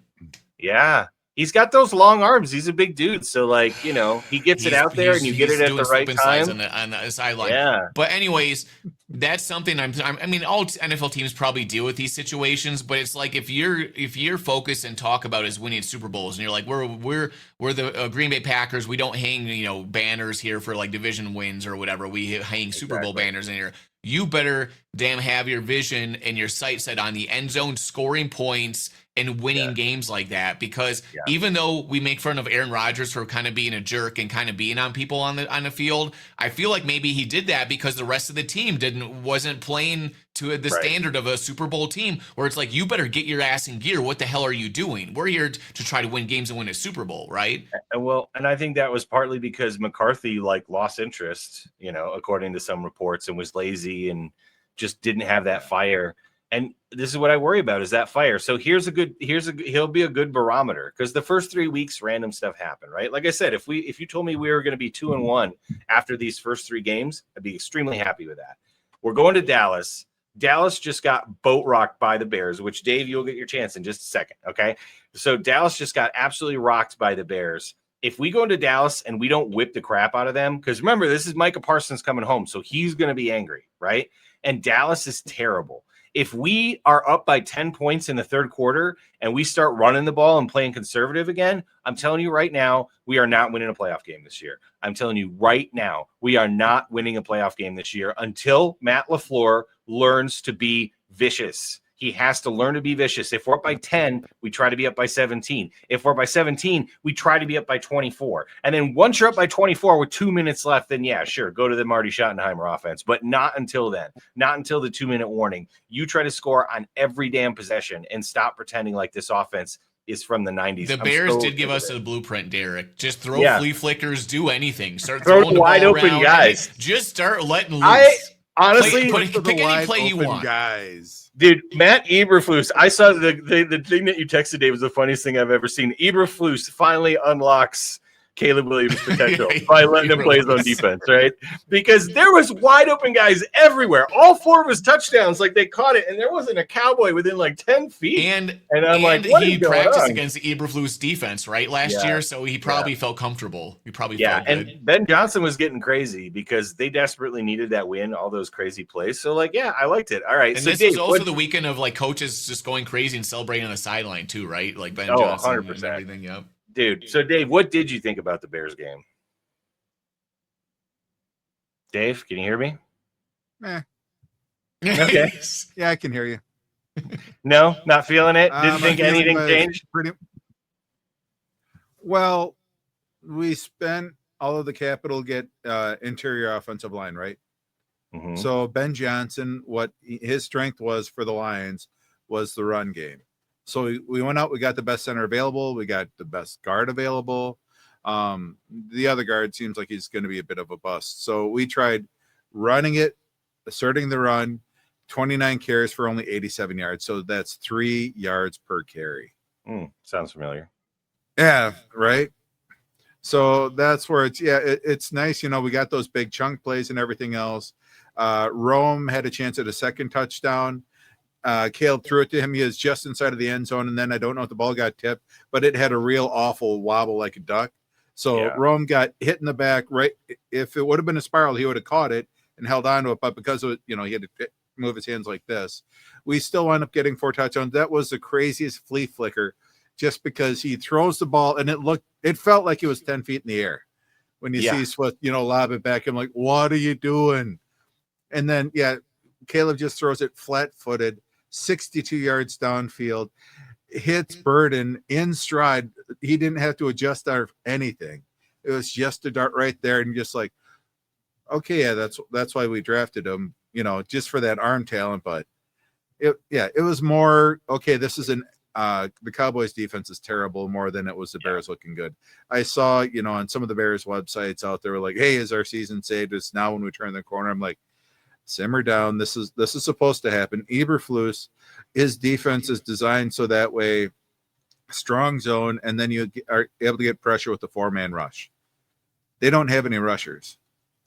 Yeah. He's got those long arms. He's a big dude. So, like, he gets it out there and you get it at the right time.
On the sideline.
Yeah.
But anyways, that's something I mean, all NFL teams probably deal with these situations, but it's like if your focus and talk about is winning Super Bowls, and you're like, we're the Green Bay Packers. We don't hang, banners here for like division wins or whatever. We hang Super Bowl banners in here. You better damn have your vision and your sight set on the end zone, scoring points and winning games like that, because even though we make fun of Aaron Rodgers for kind of being a jerk and kind of being on people on the field, I feel like maybe he did that because the rest of the team wasn't playing to the standard of a Super Bowl team, where it's like, you better get your ass in gear. What the hell are you doing? We're here to try to win games and win a Super Bowl, right?
And I think that was partly because McCarthy lost interest, according to some reports, and was lazy and just didn't have that fire. And this is what I worry about, is that fire. So he'll be a good barometer, because the first 3 weeks, random stuff happened, right? Like I said, if you told me we were going to be 2-1 after these first 3 games, I'd be extremely happy with that. We're going to Dallas. Dallas just got boat rocked by the Bears, which, Dave, you'll get your chance in just a second. Okay. So Dallas just got absolutely rocked by the Bears. if we go into Dallas and we don't whip the crap out of them, because remember, this is Micah Parsons coming home, so he's going to be angry, right? And Dallas is terrible. If we are up by 10 points in the third quarter and we start running the ball and playing conservative again, I'm telling you right now, we are not winning a playoff game this year. I'm telling you right now, we are not winning a playoff game this year until Matt LaFleur learns to be vicious. He has to learn to be vicious. If we're up by 10, we try to be up by 17. If we're by 17, we try to be up by 24. And then once you're up by 24 with 2 minutes left, then yeah, sure, go to the Marty Schottenheimer offense. But not until then. Not until the 2-minute warning. You try to score on every damn possession and stop pretending like this offense is from the 90s.
The Bears did give us a blueprint, Derek. Just throw flea flickers, do anything. Start
throw
throwing the
wide
ball
open
around.
guys.
Just start letting loose.
Honestly,
pick any play you want.
Guys.
Dude, Matt Eberflus, I saw the thing that you texted, Dave, was the funniest thing I've ever seen. Eberflus finally unlocks Caleb Williams' potential by letting him play his own defense, right? Because there was wide open guys everywhere. All 4 of his touchdowns, like they caught it, and there wasn't a Cowboy within like 10 feet.
And
I'm like, what
he
is going
practiced
on?
against the Eberflus defense, right, last year, so he probably felt comfortable. He probably felt good.
And Ben Johnson was getting crazy because they desperately needed that win, all those crazy plays. So, like, yeah, I liked it. All right.
And
so
this
Dave,
was also the weekend of like coaches just going crazy and celebrating on the sideline too, right? Like Ben Johnson
100%.
and everything. Yep.
Dude, so Dave, what did you think about the Bears game? Dave, can you hear me? Okay.
Yeah, I can hear you.
No, not feeling it. Didn't think anything changed.
Well, we spent all of the capital get interior offensive line, right?
Mm-hmm.
So Ben Johnson, what his strength was for the Lions was the run game. So we went out, we got the best center available, we got the best guard available. The other guard seems like he's going to be a bit of a bust. So we tried running it, asserting the run, 29 carries for only 87 yards. So that's 3 yards per carry.
Sounds familiar.
Yeah, right. So that's where it's nice. You know, we got those big chunk plays and everything else. Rome had a chance at a second touchdown. Caleb threw it to him. He is just inside of the end zone. And then I don't know if the ball got tipped, but it had a real awful wobble like a duck. So Rome got hit in the back, right? If it would have been a spiral, he would have caught it and held on to it. But because of it, he had to move his hands like this, we still wound up getting 4 touchdowns. That was the craziest flea flicker just because he throws the ball and it felt like it was 10 feet in the air. When you see Swift, lob it back, I'm like, what are you doing? And then, Caleb just throws it flat-footed, 62 yards downfield, hits Burden in stride. He didn't have to adjust or anything. It was just a dart right there, and just like, okay, that's why we drafted him, just for that arm talent. But it was more okay. This is the Cowboys defense is terrible more than it was the Bears looking good. I saw, on some of the Bears websites out there were like, hey, is our season saved? It's now when we turn the corner. I'm like, simmer down. This is supposed to happen. Eberflus, his defense is designed so that way, strong zone, and then you are able to get pressure with the 4-man rush. They don't have any rushers.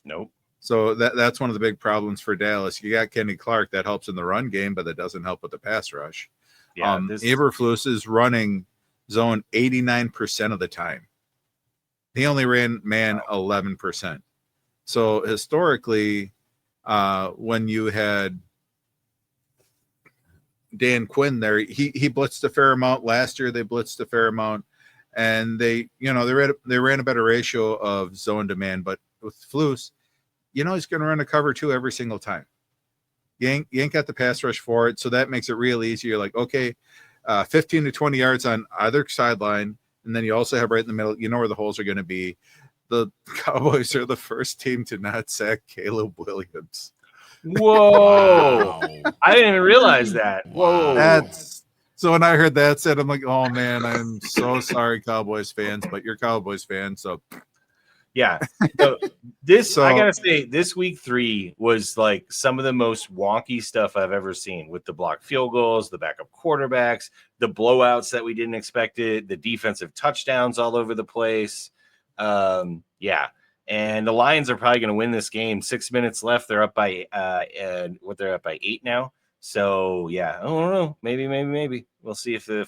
Nope.
So that's one of the big problems for Dallas. You got Kenny Clark that helps in the run game, but that doesn't help with the pass rush. Yeah, Eberflus is running zone 89% of the time. He only ran man 11%. So historically, when you had Dan Quinn there, he blitzed a fair amount. Last year they blitzed a fair amount, and they ran a better ratio of zone to man. But with Flus, he's going to run a cover 2 every single time. You ain't got the pass rush for it, so that makes it real easy. You're like, okay, 15 to 20 yards on either sideline, and then you also have right in the middle. You know where the holes are going to be. The Cowboys are the first team to not sack Caleb Williams.
Whoa! Wow. I didn't even realize that. Whoa!
So when I heard that said, I'm like, oh man, I'm so sorry, Cowboys fans, but you're Cowboys fans, so.
Yeah. So I gotta say, this week 3 was like some of the most wonky stuff I've ever seen, with the blocked field goals, the backup quarterbacks, the blowouts that we didn't expect, the defensive touchdowns all over the place. And the Lions are probably going to win this game. 6 minutes left. They're up by they're up by 8 now. So I don't know. Maybe we'll see if we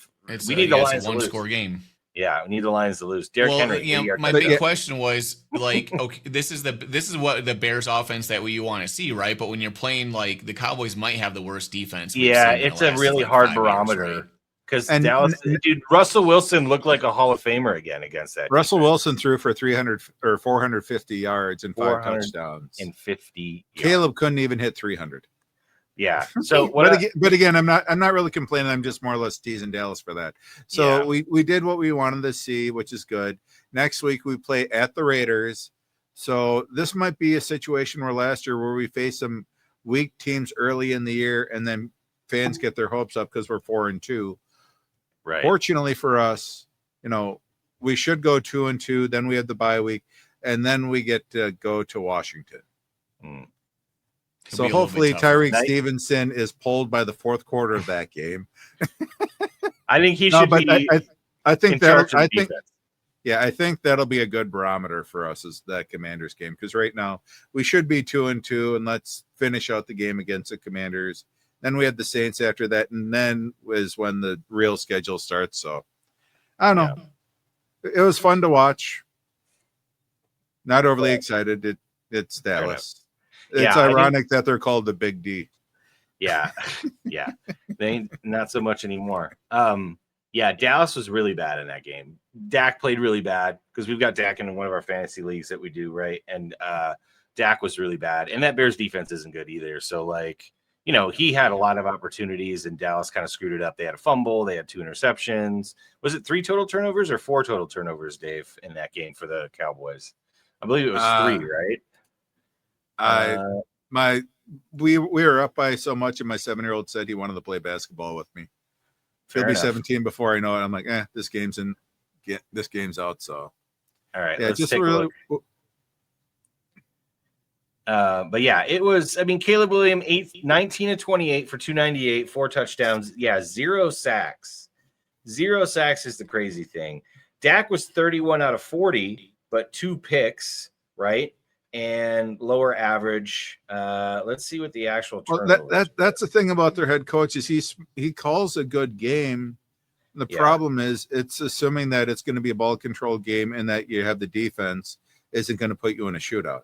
need the Lions
to lose. 1-score game.
Yeah, we need the Lions to lose. Derrick Henry.
My big question was like, okay, this is what the Bears offense that you want to see, right? But when you're playing like the Cowboys might have the worst defense.
Yeah, it's a really hard barometer because Dallas, dude, Russell Wilson looked like a Hall of Famer again against that.
Russell Wilson threw for 300 or 450 yards and 5 touchdowns.
And 50.
Caleb couldn't even hit 300.
Yeah. So,
but again, I'm not really complaining. I'm just more or less teasing Dallas for that. So we did what we wanted to see, which is good. Next week we play at the Raiders. So this might be a situation where last year where we faced some weak teams early in the year, and then fans get their hopes up because we're 4-2.
Right.
Fortunately for us, we should go 2-2. Then we have the bye week, and then we get to go to Washington. So hopefully Tyreek Stevenson is pulled by the fourth quarter of that game.
I think he should be.
I think that'll be a good barometer for us as that Commanders game, because right now we should be 2-2, and let's finish out the game against the Commanders. Then we have the Saints after that, and then is when the real schedule starts. So I don't know. Yeah. It was fun to watch. Not overly excited. It's Dallas. It's ironic that they're called the Big D.
Yeah. Yeah. They ain't not so much anymore. Dallas was really bad in that game. Dak played really bad because we've got Dak in one of our fantasy leagues that we do, right? And Dak was really bad. And that Bears defense isn't good either. So, he had a lot of opportunities and Dallas kind of screwed it up. They had a fumble. They had 2 interceptions. Was it 3 total turnovers or 4 total turnovers, Dave, in that game for the Cowboys? I believe it was 3, right?
We were up by so much, and my 7-year-old said he wanted to play basketball with me. He'll be 17 before I know it. I'm like, this game's out. So,
all right, let's take a look. But yeah, it was. I mean, Caleb Williams 19 of 28 for 298, 4 touchdowns. Yeah, 0 sacks. 0 sacks is the crazy thing. Dak was 31 out of 40, but 2 picks, right? And lower average. Let's see what the actual
that's the thing about their head coach is he calls a good game. The problem is it's assuming that it's going to be a ball control game and that you have the defense isn't going to put you in a shootout.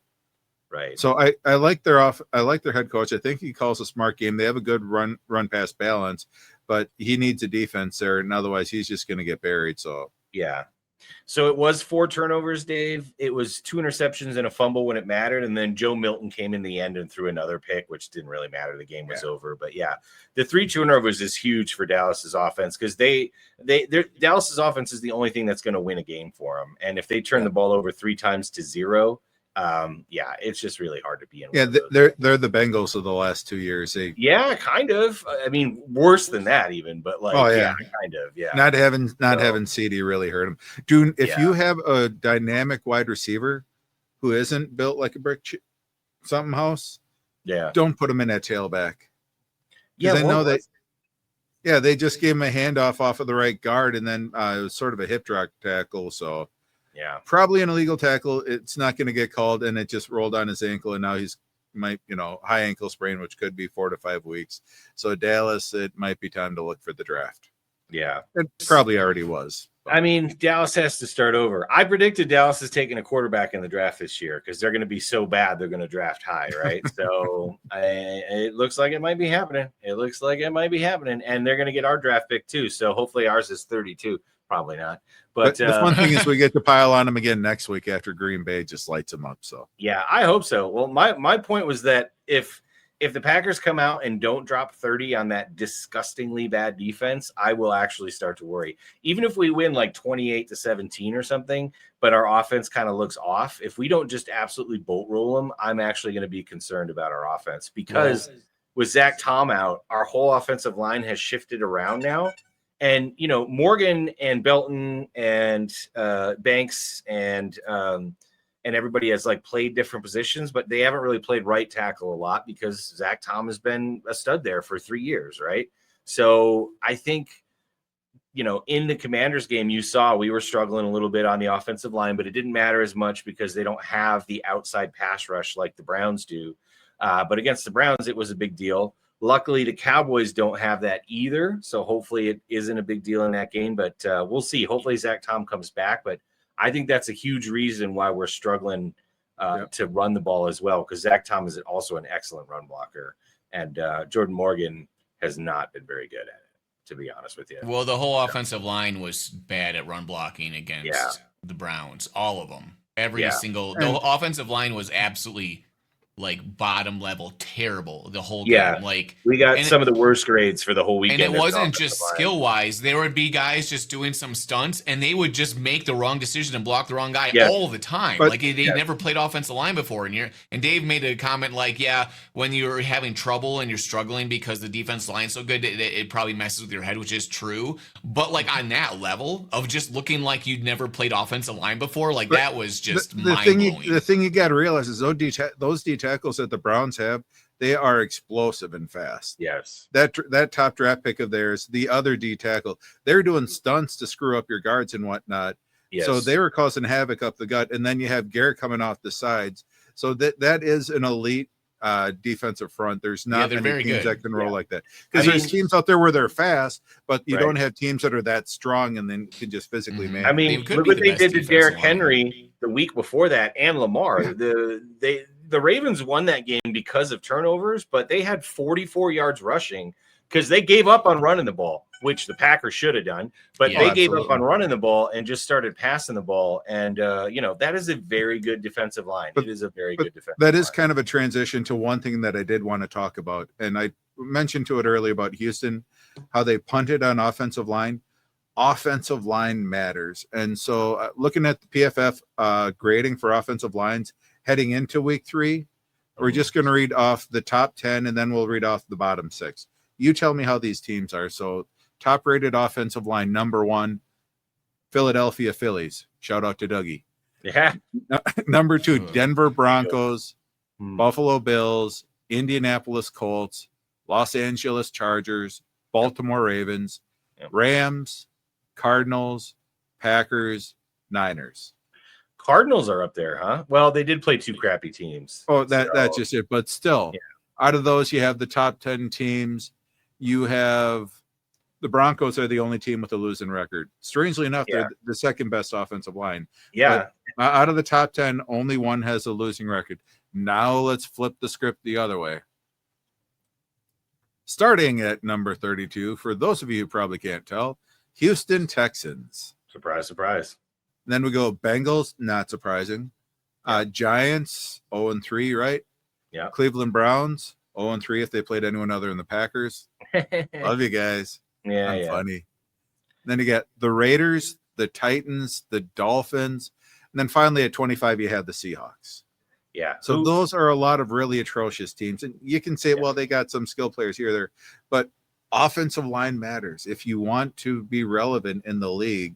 Right.
So I like their head coach. I think he calls a smart game. They have a good run pass balance, but he needs a defense there, and otherwise he's just going to get buried. So
yeah. So it was 4 turnovers, Dave. It was 2 interceptions and a fumble when it mattered. And then Joe Milton came in the end and threw another pick, which didn't really matter. The game was over. But yeah, the 3 turnovers is huge for Dallas's offense because Dallas's offense is the only thing that's going to win a game for them. And if they turn the ball over 3 times to 0, it's just really hard to be in.
Yeah, they're the Bengals of the last 2 years.
Kind of. I mean, worse than that even, but kind of. Yeah,
not having CD really hurt him. Dude, if you have a dynamic wide receiver who isn't built like a brick something house, don't put him in that tailback. Yeah, I know that. Yeah, they just gave him a handoff off of the right guard, and then it was sort of a hip drop tackle. So.
Yeah,
probably an illegal tackle. It's not going to get called, and it just rolled on his ankle, and now he's high ankle sprain, which could be 4 to 5 weeks. So Dallas, it might be time to look for the draft.
Yeah,
it probably already was.
I mean, Dallas has to start over. I predicted Dallas is taking a quarterback in the draft this year because they're going to be so bad they're going to draft high, right? So it looks like it might be happening. And they're going to get our draft pick too. So hopefully ours is 32. Probably not. But
the fun thing is we get to pile on them again next week after Green Bay just lights them up. So
yeah, I hope so. Well, my point was that if the Packers come out and don't drop 30 on that disgustingly bad defense, I will actually start to worry. Even if we win like 28-17 or something, but our offense kind of looks off, if we don't just absolutely bolt roll them, I'm actually going to be concerned about our offense because with Zach Tom out, our whole offensive line has shifted around now. And, Morgan and Belton and Banks and everybody has played different positions, but they haven't really played right tackle a lot because Zach Tom has been a stud there for 3 years. Right. So I think, in the Commanders game, you saw we were struggling a little bit on the offensive line, but it didn't matter as much because they don't have the outside pass rush like the Browns do. But against the Browns, it was a big deal. Luckily, the Cowboys don't have that either, so hopefully it isn't a big deal in that game. But we'll see. Hopefully Zach Tom comes back, but I think that's a huge reason why we're struggling to run the ball as well, because Zach Tom is also an excellent run blocker, and Jordan Morgan has not been very good at it, to be honest with you.
Well, the whole offensive line was bad at run blocking against the Browns. All of them. Every single – the offensive line was absolutely – like bottom level terrible the whole game. Like
we got some of the worst grades for the whole weekend.
And it wasn't just skill wise. There would be guys just doing some stunts and they would just make the wrong decision and block the wrong guy all the time. But, like they never played offensive line before. And Dave made a comment like, when you're having trouble and you're struggling because the defense line's so good, it probably messes with your head, which is true. But like on that level of just looking like you'd never played offensive line before, like that was just mind-blowing.
The thing you got to realize is those tackles that the Browns have, they are explosive and fast.
Yes.
That top draft pick of theirs, the other D tackle, they're doing stunts to screw up your guards and whatnot. Yes. So they were causing havoc up the gut. And then you have Garrett coming off the sides. So that is an elite defensive front. There's not many teams that can roll like that. Because there's teams out there where they're fast, but you don't have teams that are that strong and then can just physically manage.
I mean, look what they did to Derrick Henry the week before that and Lamar. The Ravens won that game because of turnovers, but they had 44 yards rushing because they gave up on running the ball, which the Packers should have done. But they gave up on running the ball and just started passing the ball. And, that is a very good defensive line. It is a very good defensive line.
That is kind of a transition to one thing that I did want to talk about. And I mentioned to it earlier about Houston, how they punted on offensive line. Offensive line matters. And so looking at the PFF grading for offensive lines, heading into week 3, we're just going to read off the top 10 and then we'll read off the bottom 6. You tell me how these teams are. So top rated offensive line, number 1, Philadelphia Phillies. Shout out to Dougie.
Yeah.
Number 2, Denver Broncos, Buffalo Bills, Indianapolis Colts, Los Angeles Chargers, Baltimore Ravens, Rams, Cardinals, Packers, Niners.
Cardinals are up there, huh? Well, they did play 2 crappy teams.
Oh, that's just it. But still, out of those, you have the top 10 teams. You have the Broncos are the only team with a losing record. Strangely enough, they're the second best offensive line.
Yeah.
But out of the top 10, only one has a losing record. Now let's flip the script the other way. Starting at number 32, for those of you who probably can't tell, Houston Texans.
Surprise, surprise.
Then we go Bengals, not surprising. Giants, 0-3, right?
Yeah.
Cleveland Browns, 0-3 if they played anyone other than the Packers. Love you guys. I'm funny. Then you get the Raiders, the Titans, the Dolphins. And then finally at 25, you have the Seahawks.
Yeah.
So those are a lot of really atrocious teams. And you can say, well, they got some skill players here or there. But offensive line matters. If you want to be relevant in the league,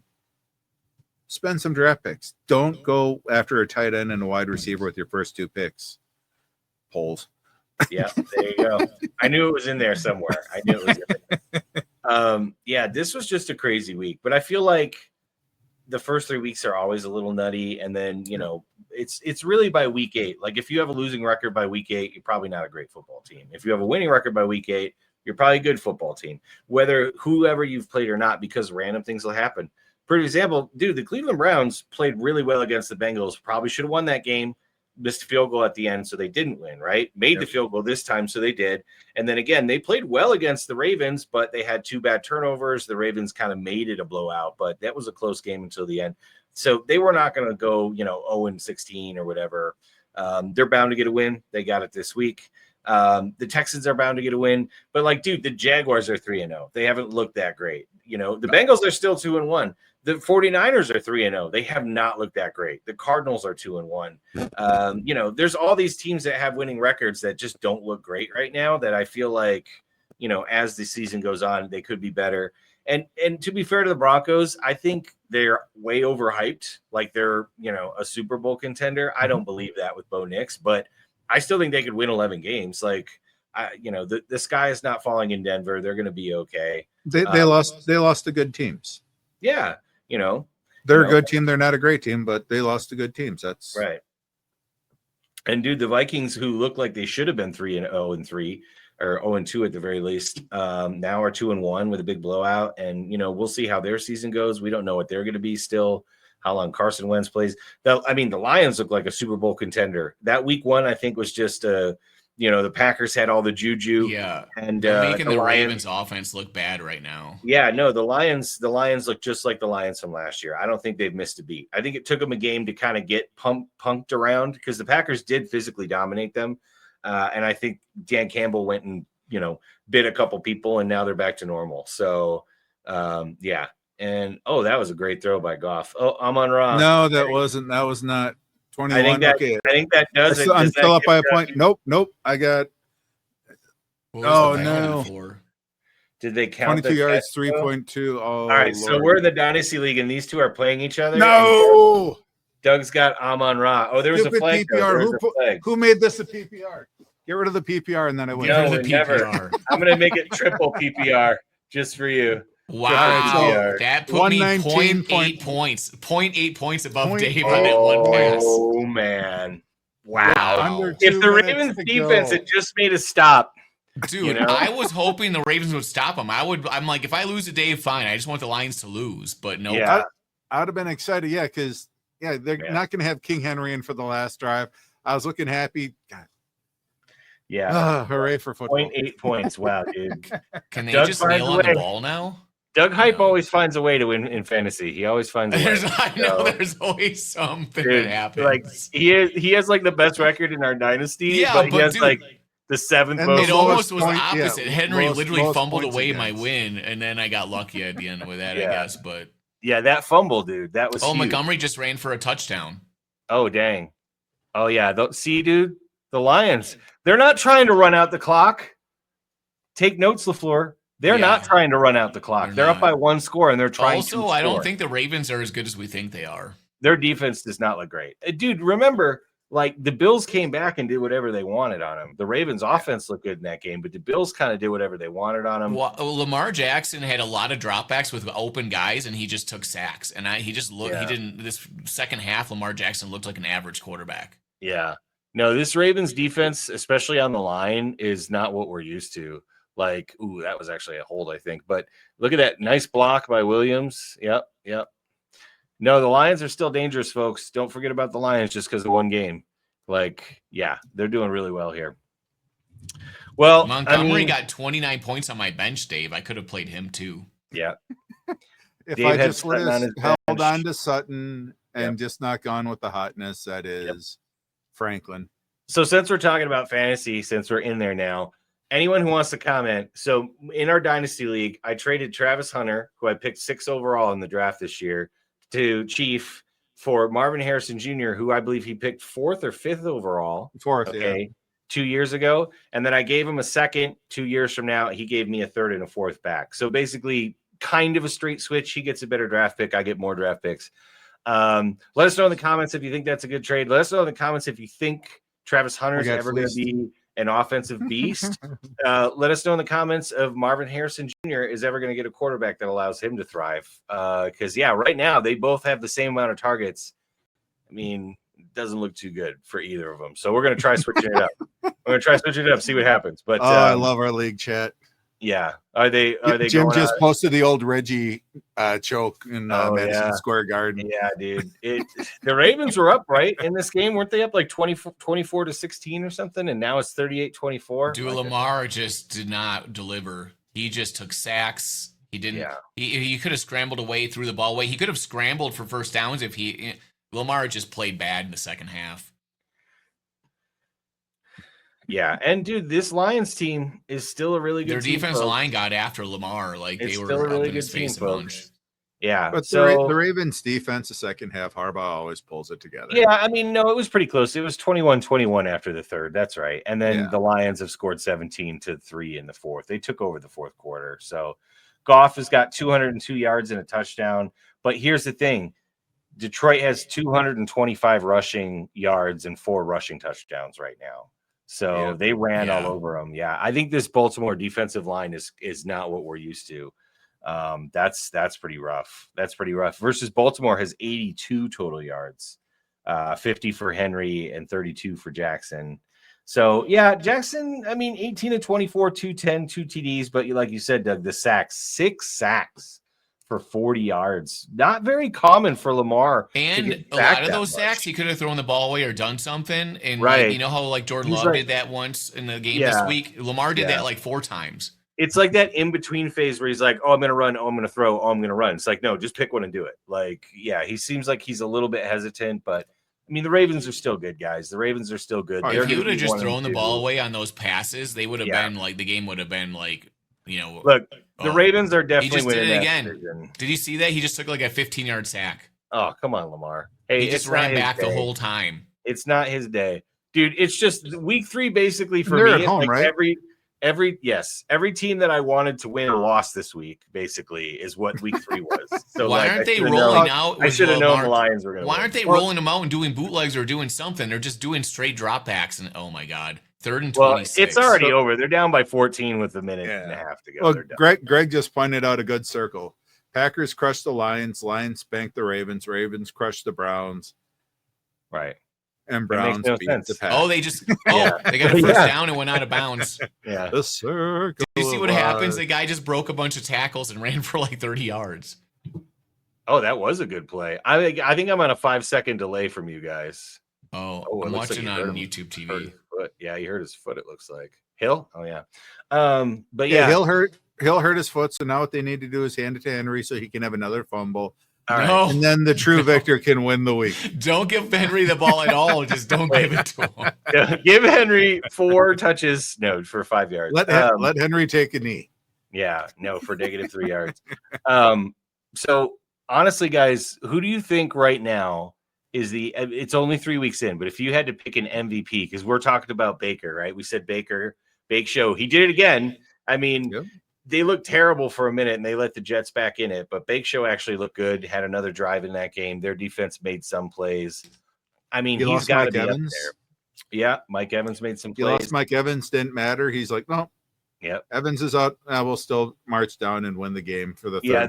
spend some draft picks. Don't go after a tight end and a wide receiver with your first 2 picks. Polls.
Yeah, there you go. I knew it was in there somewhere. I knew it was in there. This was just a crazy week. But I feel like the first 3 weeks are always a little nutty. And then, it's really by week 8. Like if you have a losing record by week 8, you're probably not a great football team. If you have a winning record by week 8, you're probably a good football team. Whether whoever you've played or not, because random things will happen. For example, the Cleveland Browns played really well against the Bengals. Probably should have won that game. Missed a field goal at the end, so they didn't win, right? Made the field goal this time, so they did. And then again, they played well against the Ravens, but they had 2 bad turnovers. The Ravens kind of made it a blowout, but that was a close game until the end. So they were not going to go, 0-16 or whatever. They're bound to get a win. They got it this week. The Texans are bound to get a win. But, the Jaguars are 3-0. They haven't looked that great. The Bengals are still 2-1. The 49ers are 3-0. They have not looked that great. The Cardinals are 2-1. There's all these teams that have winning records that just don't look great right now that I feel like, as the season goes on, they could be better. And to be fair to the Broncos, I think they're way overhyped. Like they're, a Super Bowl contender. I don't believe that with Bo Nix, but I still think they could win 11 games. The sky is not falling in Denver. They're going to be okay.
They lost to good teams.
Yeah.
They're a good team. They're not a great team, but they lost to good teams. That's
right. And the Vikings, who look like they should have been 3-0-3, or 0-2 at the very least. Now are 2-1 with a big blowout, and we'll see how their season goes. We don't know what they're going to be still. How long Carson Wentz plays. The Lions look like a Super Bowl contender. That week 1, I think, was just the Packers had all the juju.
Yeah,
and
they're making the Ravens offense look bad right now.
Yeah, no, the Lions look just like the Lions from last year. I don't think they've missed a beat. I think it took them a game to kind of get punked around because the Packers did physically dominate them, and I think Dan Campbell went and bit a couple people, and now they're back to normal. So, yeah. And that was a great throw by Goff. Oh, Amon-Ra.
No, that wasn't. That was not 21.
I think that does it.
I'm still up by a point. Nope. I got. Oh no!
Did they count
22 yards, 3.2? Oh,
all right.
Lord.
So we're in the Dynasty League, and these two are playing each other.
No.
Doug's got Amon-Ra. Oh, there was a flag.
Who made this a PPR? Get rid of the PPR, and then I win.
No, never. I'm gonna make it triple PPR just for you.
Wow, that put me 0.8 points. 0.8 points above Dave on that one pass.
Oh, man. Wow. If the Ravens defense had just made a stop.
Dude, I was hoping the Ravens would stop them. I'm like, if I lose to Dave, fine. I just want the Lions to lose. But no.
Yeah.
I would have been excited, because they're not going to have King Henry in for the last drive. I was looking happy. God.
Yeah.
Hooray for football.
0.8 points. Wow, dude.
Can they just kneel on the ball now?
Doug Hype always finds a way to win in fantasy. He always finds a way.
I know there's always something that happens.
Like he has like the best record in our dynasty, but he has like the 7th most.
It almost was opposite. Henry literally fumbled away my win, and then I got lucky at the end with that, I guess. But
yeah, that fumble, dude, that was huge.
Montgomery just ran for a touchdown.
Oh, dang. Oh, yeah. See, dude, the Lions, they're not trying to run out the clock. Take notes, LaFleur. They're not trying to run out the clock. They're up by 1 score, and they're trying to score.
I don't think the Ravens are as good as we think they are.
Their defense does not look great. Dude, remember, like, the Bills came back and did whatever they wanted on them. The Ravens' offense looked good in that game, but the Bills kind of did whatever they wanted on them.
Well, Lamar Jackson had a lot of dropbacks with open guys, and he just took sacks. And he just looked. He didn't. This second half, Lamar Jackson looked like an average quarterback.
Yeah. No, this Ravens defense, especially on the line, is not what we're used to. Like, ooh, that was actually a hold, I think. But look at that nice block by Williams. Yep. No, the Lions are still dangerous, folks. Don't forget about the Lions just because of one game. Like, yeah, they're doing really well here. Well,
Montgomery got 29 points on my bench, Dave. I could have played him too.
Yeah.
If Dave I just would have held on to Sutton and just not gone with the hotness, that is Franklin.
So since we're talking about fantasy, since we're in there now, anyone who wants to comment. So in our Dynasty League, I traded Travis Hunter, who I picked 6 overall in the draft this year, to Chief for Marvin Harrison Jr., who I believe he picked 4th or 5th overall.
4th, yeah.
2 years ago. And then I gave him a 2nd 2 years from now. He gave me a 3rd and a 4th back. So basically kind of a straight switch. He gets a better draft pick. I get more draft picks. Let us know in the comments if you think that's a good trade. Let us know in the comments if you think Travis Hunter is ever going to be an offensive beast. Let us know in the comments if Marvin Harrison Jr. is ever going to get a quarterback that allows him to thrive. Because, right now they both have the same amount of targets. I mean, it doesn't look too good for either of them. So we're going to try switching it up. See what happens. But
I love our league chat.
Yeah. Are they
Jim just posted the old Reggie choke in Madison Square Garden.
Yeah, dude. The Ravens were up, right, in this game? Weren't they up like 24 to 16 or something? And now it's 38-24.
Dude, Lamar just did not deliver. He just took sacks. He didn't. Yeah. He could have scrambled away, threw the ball away. He could have scrambled for first downs if Lamar just played bad in the second half.
Yeah, and dude, this Lions team is still a really good team.
Their defensive line got after Lamar, like they were
still a really
up in his face a bunch.
Yeah,
but the Ravens defense, the second half, Harbaugh always pulls it together.
Yeah, I mean, no, it was pretty close. It was 21-21 after the third. That's right. And then the Lions have scored 17-3 in the fourth. They took over the fourth quarter. So Goff has got 202 yards and a touchdown. But here's the thing. Detroit has 225 rushing yards and 4 rushing touchdowns right now. So they ran all over them. Yeah, I think this Baltimore defensive line is not what we're used to. That's pretty rough. That's pretty rough. Versus Baltimore has 82 total yards, 50 for Henry and 32 for Jackson. So, yeah, Jackson, I mean, 18 to 24, 210, 2 TDs, but like you said, Doug, the sacks, 6 sacks for 40 yards. Not very common for Lamar.
And a lot of those sacks, he could have thrown the ball away or done something. And like, you know how like Jordan Love did that once in the game this week? Lamar did that like 4 times.
It's like that in-between phase where he's like, oh, I'm going to run, oh, I'm going to throw, oh, I'm going to run. It's like, no, just pick one and do it. Like, yeah, he seems like he's a little bit hesitant, but I mean, the Ravens are still good, guys. The Ravens are still good.
If he would have just thrown the ball away on those passes, they would have been like, the game would have been like, you know.
Look, the Ravens are definitely winning.
He just did it again. Did you see that? He just took like a 15-yard sack.
Oh, come on, Lamar. Hey,
he just ran back the whole time.
It's not his day. Dude, it's just week 3 basically for
me.
At home,
like right?
Every team that I wanted to win or lost this week basically is what week 3 was. So
why aren't they rolling out?
I should have known the Lions were going to
Why aren't they rolling them out and doing bootlegs or doing something? They're just doing straight dropbacks and oh my god, 3rd and 26.
Well, it's already over. They're down by 14 with a minute and a half to go.
Well, Greg just pointed out a good circle. Packers crushed the Lions. Lions spanked the Ravens. Ravens crushed the Browns.
Right.
And Browns beat the Packers.
Oh, they just they got a first down and went out of bounds.
Yeah.
The circle.
Did you see what happens? The guy just broke a bunch of tackles and ran for like 30 yards.
Oh, that was a good play. I think I'm on a 5-second delay from you guys.
Oh, I'm watching on YouTube TV.
Yeah, he hurt his foot, it looks like. Hill? Oh, yeah. But yeah.
He'll hurt his foot, so now what they need to do is hand it to Henry so he can have another fumble.
All right.
No.
And then the true victor can win the week.
Don't give Henry the ball at all. Just don't give it to him.
Yeah, give Henry 4 touches. No, for 5 yards.
Let Henry take a knee.
Yeah, no, for -3 yards. So honestly, guys, who do you think right now is it's only 3 weeks in, but if you had to pick an MVP, because we're talking about Baker, right? We said Baker, Bake Show. He did it again. I mean, they looked terrible for a minute and they let the Jets back in it, but Bake Show actually looked good, had another drive in that game. Their defense made some plays. I mean, he's got to be up there. Yeah, Mike Evans made some plays.
He lost Mike Evans, didn't matter. He's like, no.
Yep.
Evans is out. We'll still march down and win the game for the third.
Yeah,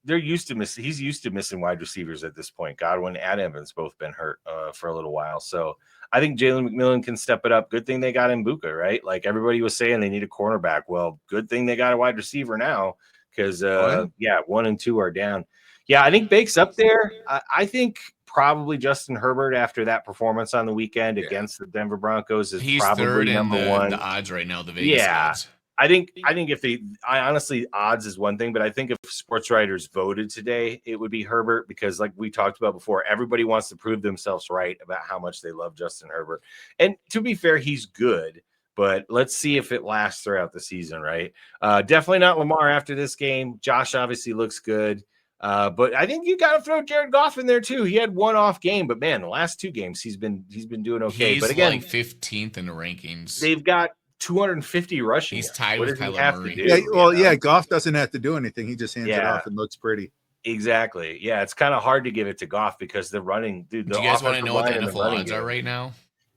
they're used to miss. He's used to missing wide receivers at this point. Godwin and Evans both been hurt for a little while. So I think Jalen McMillan can step it up. Good thing they got Mbuka, right? Like everybody was saying they need a cornerback. Well, good thing they got a wide receiver now because, 1 and 2 are down. Yeah, I think Bake's up there. I think probably Justin Herbert after that performance on the weekend against the Denver Broncos is probably number 1.
The odds right now, the Vegas odds.
I think I honestly, odds is one thing, but I think if sports writers voted today, it would be Herbert because like we talked about before, everybody wants to prove themselves right about how much they love Justin Herbert. And to be fair, he's good, but let's see if it lasts throughout the season, right? Definitely not Lamar after this game. Josh obviously looks good. But I think you got to throw Jared Goff in there too. He had one off game, but man, the last 2 games he's been doing okay. But again,
like 15th in the rankings.
They've got 250 rushing.
He's tied with Kyler Murray.
Yeah, Goff doesn't have to do anything. He just hands it off and looks pretty.
Exactly. Yeah, it's kind of hard to give it to Goff because the running, dude.
Do you guys want to know what the NFL odds are right now?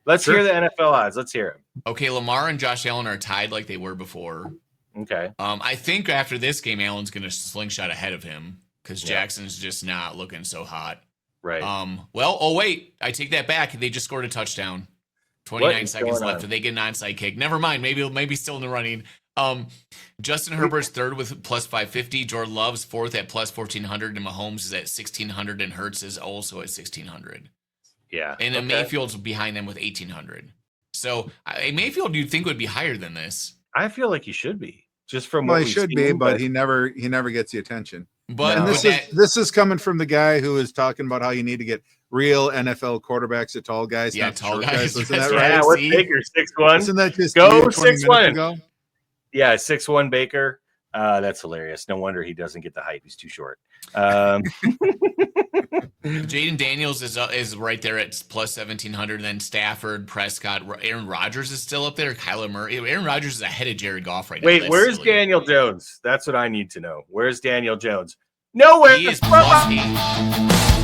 Let's hear the NFL odds. Let's hear them.
Okay, Lamar and Josh Allen are tied like they were before.
Okay.
I think after this game, Allen's going to slingshot ahead of him because Jackson's just not looking so hot.
Right.
Wait, I take that back. They just scored a touchdown. 29 seconds left. If they get an onside kick, never mind. Maybe still in the running. Justin Herbert's 3rd with plus 550. Jordan Love's 4th at plus 1400, and Mahomes is at 1600, and Hurts is also at 1600.
Yeah,
and Mayfield's behind them with 1800. So Mayfield, you'd think would be higher than this.
I feel like he should be, just from what
he should be, but he never gets the attention.
But
this is coming from the guy who is talking about how you need to get real NFL quarterbacks to tall guys.
Yeah, tall guys.
Isn't that right?
Yeah, what's Baker 6'1"?
Isn't that just
go 6'1"? Yeah, 6'1" Baker. That's hilarious. No wonder he doesn't get the height. He's too short.
Jaden Daniels is right there at plus 1700. Then Stafford, Prescott, Aaron Rodgers is still up there. Kyler Murray. Aaron Rodgers is ahead of Jared Goff right now.
Wait, where's Daniel Jones? That's what I need to know. Where's Daniel Jones? Nowhere.
He is plus 8.